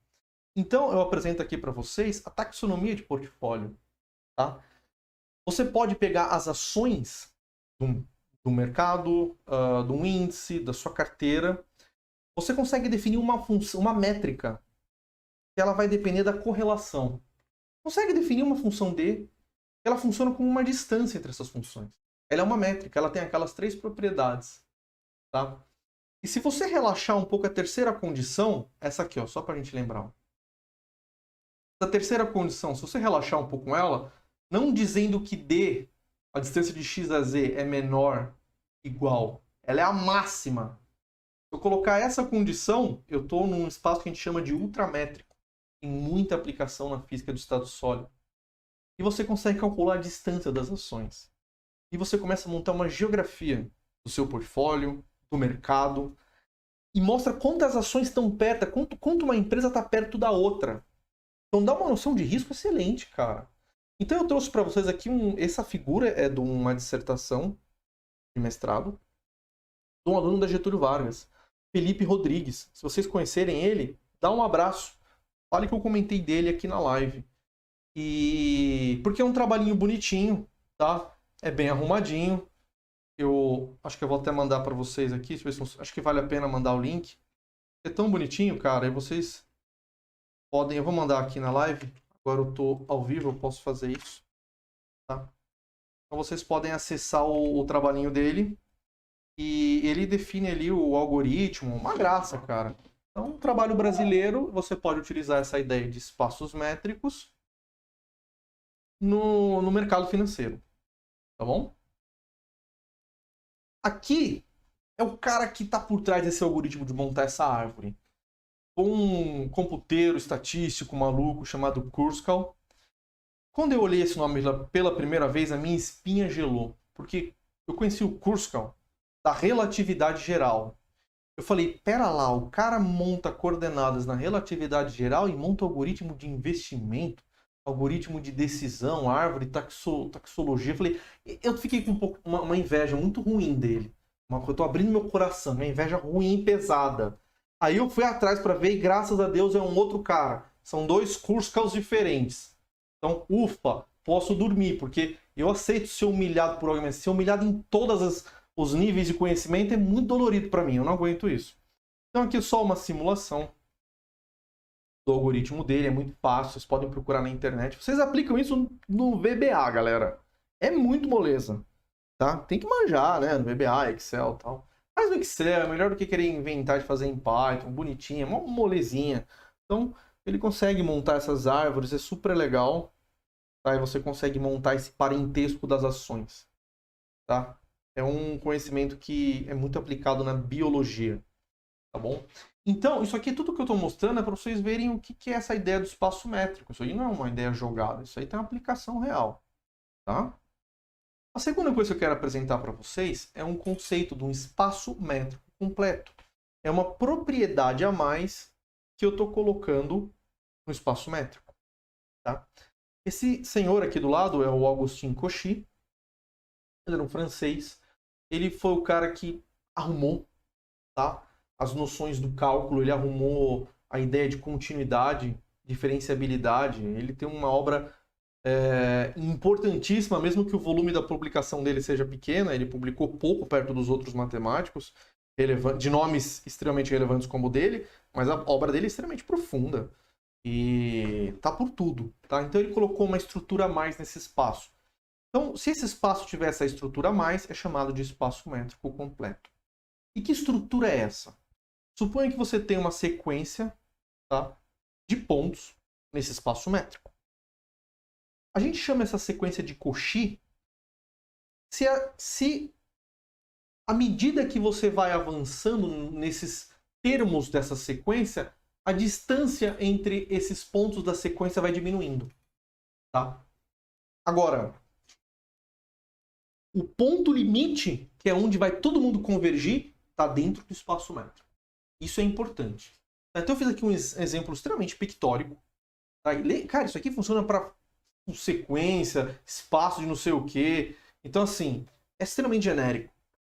[SPEAKER 1] Então, eu apresento aqui para vocês a taxonomia de portfólio. Tá? Você pode pegar as ações do mercado, de um índice, da sua carteira. Você consegue definir uma função, uma métrica, que ela vai depender da correlação. Consegue definir uma função D, ela funciona como uma distância entre essas funções. Ela é uma métrica, ela tem aquelas 3 propriedades. Tá? E se você relaxar um pouco a terceira condição, essa aqui, ó, só para a gente lembrar. Essa terceira condição, se você relaxar um pouco com ela, não dizendo que D, a distância de x a z, é menor, igual. Ela é a máxima. Se eu colocar essa condição, eu estou num espaço que a gente chama de ultramétrico. Tem muita aplicação na física do estado sólido. E você consegue calcular a distância das ações. E você começa a montar uma geografia do seu portfólio, do mercado, e mostra quantas ações estão perto, quanto uma empresa está perto da outra. Então dá uma noção de risco excelente, cara. Então eu trouxe para vocês aqui essa figura é de uma dissertação de mestrado de um aluno da Getúlio Vargas, Felipe Rodrigues. Se vocês conhecerem ele, dá um abraço. Fale que eu comentei dele aqui na live. E porque é um trabalhinho bonitinho, tá? É bem arrumadinho. Eu acho que eu vou até mandar para vocês aqui. Acho que vale a pena mandar o link. É tão bonitinho, cara. E vocês podem... Eu vou mandar aqui na live. Agora eu tô ao vivo, eu posso fazer isso. Tá? Então vocês podem acessar o trabalhinho dele. E ele define ali o algoritmo. Uma graça, cara. Então, um trabalho brasileiro, você pode utilizar essa ideia de espaços métricos no mercado financeiro. Tá bom? Aqui é o cara que está por trás desse algoritmo de montar essa árvore. Um computeiro estatístico maluco chamado Kurzweil. Quando eu olhei esse nome pela primeira vez, a minha espinha gelou. Porque eu conheci o Kurzweil da relatividade geral. Eu falei, pera lá, o cara monta coordenadas na relatividade geral e monta algoritmo de investimento, algoritmo de decisão, árvore, taxologia. Eu falei, eu fiquei com uma inveja muito ruim dele. Eu tô abrindo meu coração, uma inveja ruim, pesada. Aí eu fui atrás para ver e graças a Deus é um outro cara. São 2 Kurzweils diferentes. Então, ufa, posso dormir, porque eu aceito ser humilhado por alguém, mas ser humilhado em todos os níveis de conhecimento é muito dolorido para mim, eu não aguento isso. Então aqui é só uma simulação do algoritmo dele, é muito fácil, vocês podem procurar na internet. Vocês aplicam isso no VBA, galera. É muito moleza, tá? Tem que manjar, né, no VBA, Excel e tal. Mas no Excel é melhor do que querer inventar de fazer em Python, bonitinha, uma molezinha. Então, ele consegue montar essas árvores, é super legal. Tá? E você consegue montar esse parentesco das ações. Tá? É um conhecimento que é muito aplicado na biologia. Tá bom? Então, isso aqui, tudo que eu estou mostrando é para vocês verem o que é essa ideia do espaço métrico. Isso aí não é uma ideia jogada, isso aí tem uma aplicação real. Tá? A segunda coisa que eu quero apresentar para vocês é um conceito de um espaço métrico completo. É uma propriedade a mais que eu estou colocando no espaço métrico. Tá? Esse senhor aqui do lado é o Augustin Cauchy. Ele era um francês. Ele foi o cara que arrumou, tá, as noções do cálculo. Ele arrumou a ideia de continuidade, diferenciabilidade. Ele tem uma obra importantíssima, mesmo que o volume da publicação dele seja pequena. Ele publicou pouco perto dos outros matemáticos, de nomes extremamente relevantes como o dele, mas a obra dele é extremamente profunda. E tá por tudo, tá? Então ele colocou uma estrutura a mais nesse espaço. Então, se esse espaço tiver essa estrutura a mais, é chamado de espaço métrico completo. E que estrutura é essa? Suponha que você tem uma sequência, tá, de pontos nesse espaço métrico. A gente chama essa sequência de Cauchy se à medida que você vai avançando nesses termos dessa sequência, a distância entre esses pontos da sequência vai diminuindo. Tá? Agora, o ponto limite, que é onde vai todo mundo convergir, está dentro do espaço métrico. Isso é importante. Então eu fiz aqui um exemplo extremamente pictórico. Tá? Cara, isso aqui funciona para sequência, espaço de não sei o quê. Então, assim, é extremamente genérico.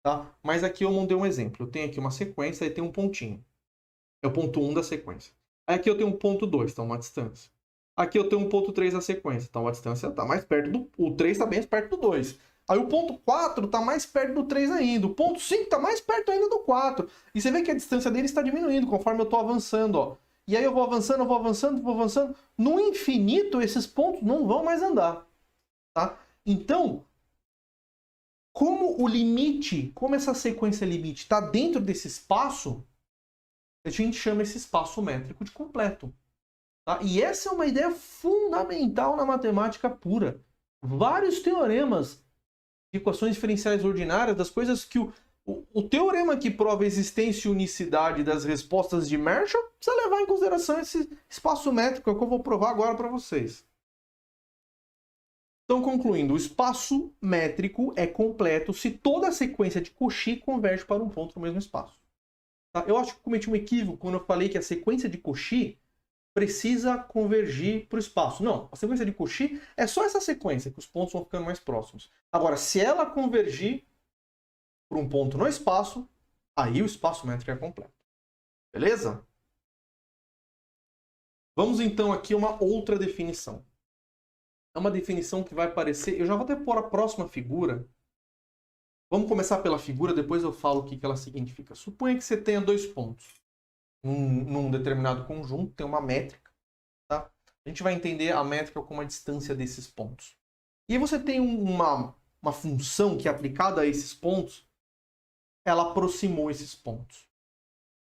[SPEAKER 1] Tá? Mas aqui eu montei um exemplo. Eu tenho aqui uma sequência e tem um pontinho. É o ponto 1 da sequência. Aqui eu tenho um ponto 2, então uma distância. Aqui eu tenho um ponto 3 na sequência, então a distância está mais perto do... O 3 está bem perto do 2. Aí o ponto 4 está mais perto do 3 ainda. O ponto 5 está mais perto ainda do 4. E você vê que a distância dele está diminuindo conforme eu estou avançando, ó. E aí eu vou avançando, vou avançando, vou avançando. No infinito, esses pontos não vão mais andar, tá? Então, como o limite, como essa sequência limite está dentro desse espaço, a gente chama esse espaço métrico de completo. Tá? E essa é uma ideia fundamental na matemática pura. Vários teoremas de equações diferenciais ordinárias, das coisas que o teorema que prova a existência e unicidade das respostas de Marshall precisa levar em consideração esse espaço métrico, que eu vou provar agora para vocês. Então, concluindo, o espaço métrico é completo se toda a sequência de Cauchy converge para um ponto no mesmo espaço. Tá? Eu acho que cometi um equívoco quando eu falei que a sequência de Cauchy precisa convergir para o espaço. Não, a sequência de Cauchy é só essa sequência, que os pontos vão ficando mais próximos. Agora, se ela convergir para um ponto no espaço, aí o espaço métrico é completo. Beleza? Vamos então aqui a uma outra definição. É uma definição que vai aparecer... Eu já vou até pôr a próxima figura. Vamos começar pela figura, depois eu falo o que ela significa. Suponha que você tenha dois pontos. Num determinado conjunto, tem uma métrica. Tá? A gente vai entender a métrica como a distância desses pontos. E aí você tem uma função que, aplicada a esses pontos, ela aproximou esses pontos.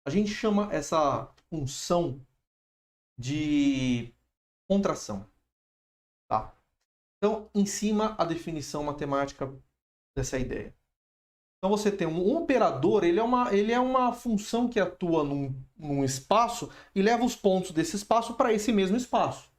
[SPEAKER 1] A gente chama essa função de contração. Tá? Então, em cima, a definição matemática dessa ideia. Então você tem um operador, ele é uma função que atua num espaço e leva os pontos desse espaço para esse mesmo espaço.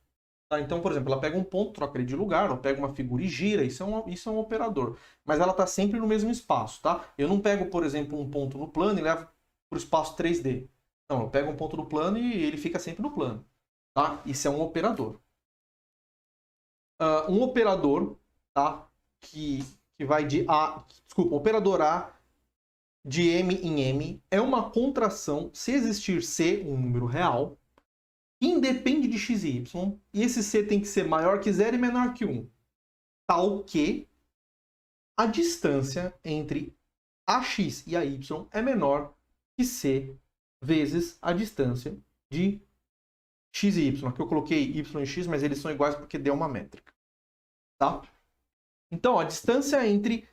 [SPEAKER 1] Tá? Então, por exemplo, ela pega um ponto, troca ele de lugar, ou pega uma figura e gira, isso é um operador. Mas ela está sempre no mesmo espaço. Tá? Eu não pego, por exemplo, um ponto no plano e levo para o espaço 3D. Não, eu pego um ponto no plano e ele fica sempre no plano. Tá? Isso é um operador. Um operador, tá? que vai de A... Desculpa, operador A de M em M é uma contração se existir C, um número real, independe de x e y, e esse C tem que ser maior que 0 e menor que 1, tal que a distância entre AX e AY é menor que C vezes a distância de x e y. Aqui eu coloquei y e x, mas eles são iguais porque deu uma métrica. Tá? Então, a distância entre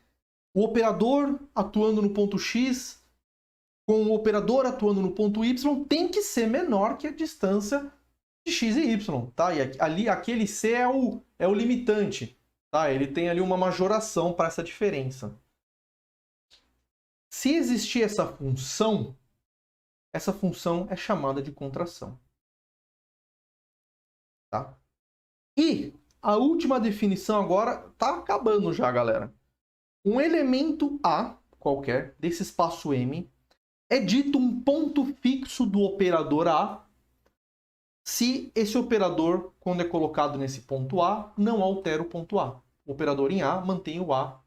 [SPEAKER 1] o operador atuando no ponto X com o operador atuando no ponto Y tem que ser menor que a distância de X e Y. Tá? E ali, aquele C é o limitante. Tá? Ele tem ali uma majoração para essa diferença. Se existir essa função é chamada de contração. Tá? E a última definição agora está acabando já, galera. Um elemento A, qualquer, desse espaço M, é dito um ponto fixo do operador A se esse operador, quando é colocado nesse ponto A, não altera o ponto A. O operador em A mantém o A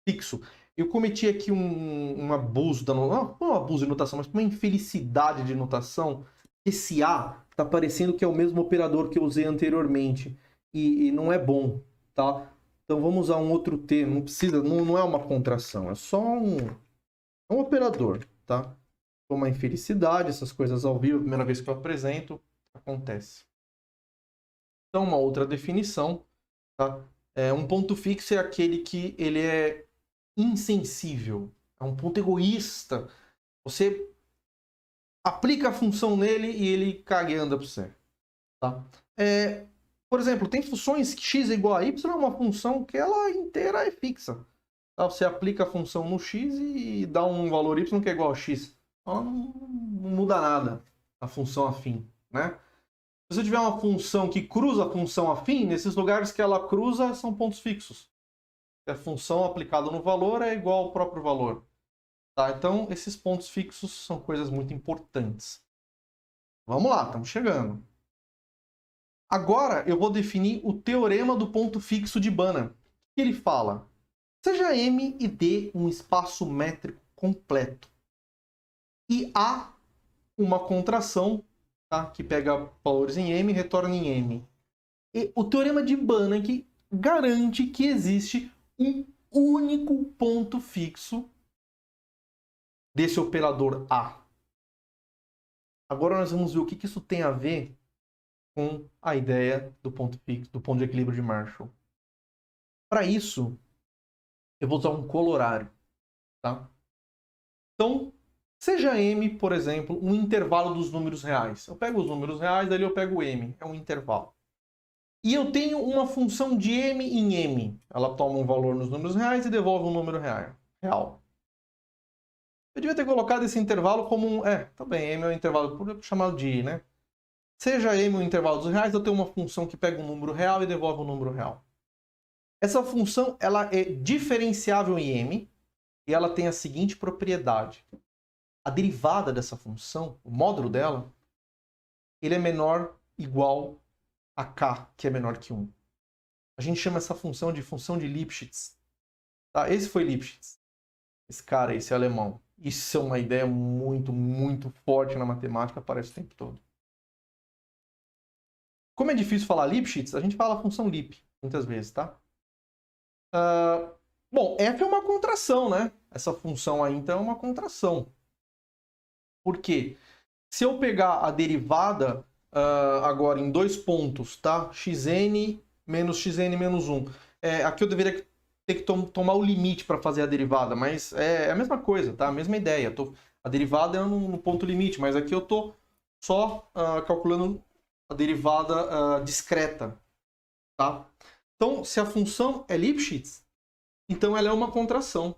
[SPEAKER 1] fixo. Eu cometi aqui um abuso da notação, não um abuso de notação, mas uma infelicidade de notação. Esse A está parecendo que é o mesmo operador que eu usei anteriormente e não é bom, tá? Então vamos usar um outro termo, não precisa, não é uma contração, é só um operador, tá? Uma infelicidade, essas coisas ao vivo, a primeira vez que eu apresento, acontece. Então uma outra definição, tá? Um ponto fixo é aquele que ele é insensível, é um ponto egoísta. Você aplica a função nele e ele caga e anda para você, tá? Por exemplo, tem funções que x é igual a y, é uma função que ela inteira é fixa. Tá? Você aplica a função no x e dá um valor y que é igual a x. Ela não muda nada, a função afim. Né? Se você tiver uma função que cruza a função afim, nesses lugares que ela cruza são pontos fixos. A função aplicada no valor é igual ao próprio valor. Tá? Então, esses pontos fixos são coisas muito importantes. Vamos lá, estamos chegando. Agora eu vou definir o teorema do ponto fixo de Banach. O que ele fala? Seja M e D um espaço métrico completo e há uma contração tá? Que pega valores em M e retorna em M. E o teorema de Banach garante que existe um único ponto fixo desse operador A. Agora nós vamos ver o que isso tem a ver com a ideia do ponto fixo, do ponto de equilíbrio de Marshall. Para isso, eu vou usar um colorário, tá? Então, seja M, por exemplo, um intervalo dos números reais. Eu pego os números reais, daí eu pego M, é um intervalo. E eu tenho uma função de M em M. Ela toma um valor nos números reais e devolve um número real. Eu devia ter colocado esse intervalo como um... tá bem, M é um intervalo chamado de I, né? Seja M um intervalo dos reais, eu tenho uma função que pega um número real e devolve um número real. Essa função ela é diferenciável em M e ela tem a seguinte propriedade. A derivada dessa função, o módulo dela, ele é menor igual a k, que é menor que 1. A gente chama essa função de Lipschitz. Tá? Esse foi Lipschitz. Esse cara, esse alemão. Isso é uma ideia muito, muito forte na matemática, aparece o tempo todo. Como é difícil falar Lipschitz, a gente fala a função Lip, muitas vezes, tá? Bom, f é uma contração, né? Essa função aí, então, é uma contração. Por quê? Se eu pegar a derivada agora em 2 pontos, tá? xn menos 1. Aqui eu deveria ter que tomar o limite para fazer a derivada, mas é a mesma coisa, tá? A mesma ideia. A derivada é no ponto limite, mas aqui eu estou só calculando a derivada discreta, tá? Então, se a função é Lipschitz, então ela é uma contração,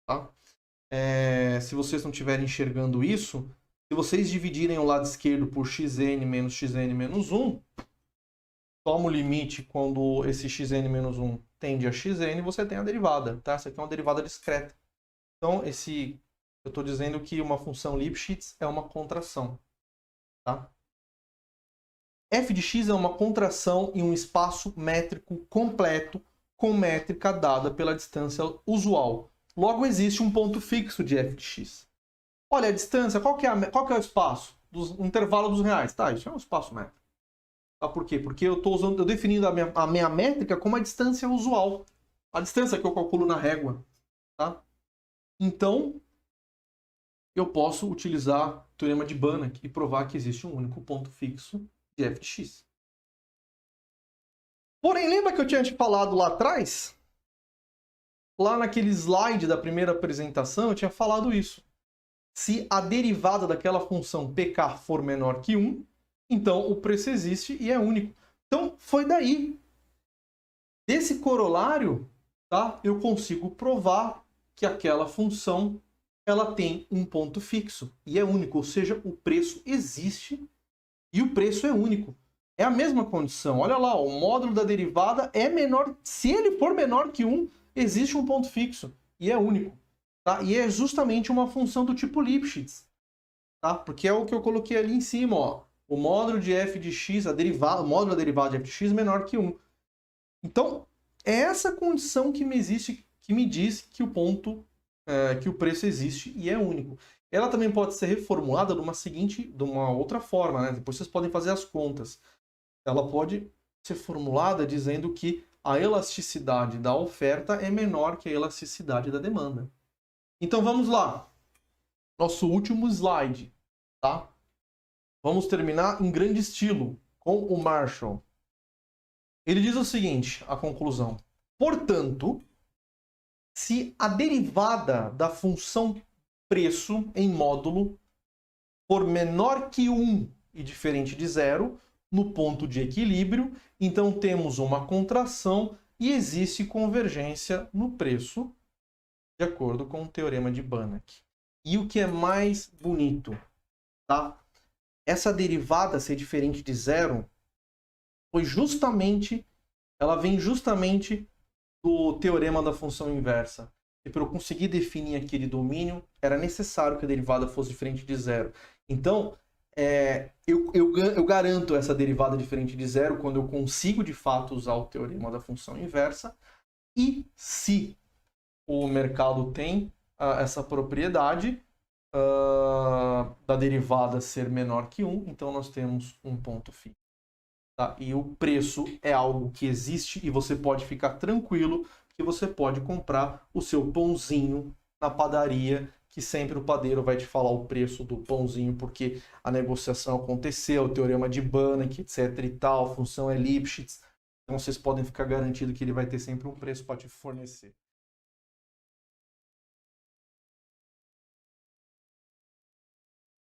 [SPEAKER 1] tá? Se vocês não estiverem enxergando isso, se vocês dividirem o lado esquerdo por xn menos 1, toma o limite quando esse xn menos 1 tende a xn, você tem a derivada, tá? Essa aqui é uma derivada discreta. Então, eu estou dizendo que uma função Lipschitz é uma contração, tá? f de x é uma contração em um espaço métrico completo com métrica dada pela distância usual. Logo, existe um ponto fixo de f de x. Olha, a distância, qual que é o espaço? O intervalo dos reais. Tá, isso é um espaço métrico. Tá, por quê? Porque eu estou definindo a minha métrica como a distância usual. A distância que eu calculo na régua. Tá? Então, eu posso utilizar o teorema de Banach e provar que existe um único ponto fixo de f de x. Porém, lembra que eu tinha te falado lá atrás? Lá naquele slide da primeira apresentação, eu tinha falado isso. Se a derivada daquela função pk for menor que 1, então o preço existe e é único. Então, foi daí. Desse corolário, tá, eu consigo provar que aquela função ela tem um ponto fixo e é único. Ou seja, o preço existe e o preço é único. É a mesma condição. Olha lá, o módulo da derivada é menor. Se ele for menor que 1, existe um ponto fixo e é único. Tá? E é justamente uma função do tipo Lipschitz. Tá? Porque é o que eu coloquei ali em cima. Ó. O módulo de f de x, o módulo da derivada de f de x é menor que 1. Então, é essa condição que me diz que que o preço existe e é único. Ela também pode ser reformulada de uma outra forma, né? Depois vocês podem fazer as contas. Ela pode ser formulada dizendo que a elasticidade da oferta é menor que a elasticidade da demanda. Então vamos lá. Nosso último slide, tá? Vamos terminar em grande estilo com o Marshall. Ele diz o seguinte, a conclusão. Portanto, se a derivada da função preço em módulo for menor que 1 e diferente de 0, no ponto de equilíbrio, então temos uma contração e existe convergência no preço, de acordo com o teorema de Banach. E o que é mais bonito, tá? Essa derivada ser diferente de 0 ela vem justamente do teorema da função inversa. E para eu conseguir definir aquele domínio, era necessário que a derivada fosse diferente de 0. Então, eu garanto essa derivada diferente de 0 quando eu consigo, de fato, usar o teorema da função inversa. E se o mercado tem essa propriedade, da derivada ser menor que 1, então nós temos um ponto fixo. Tá? E o preço é algo que existe e você pode ficar tranquilo que você pode comprar o seu pãozinho na padaria, que sempre o padeiro vai te falar o preço do pãozinho, porque a negociação aconteceu, o teorema de Banach, etc e tal, a função é Lipschitz. Então vocês podem ficar garantidos que ele vai ter sempre um preço para te fornecer.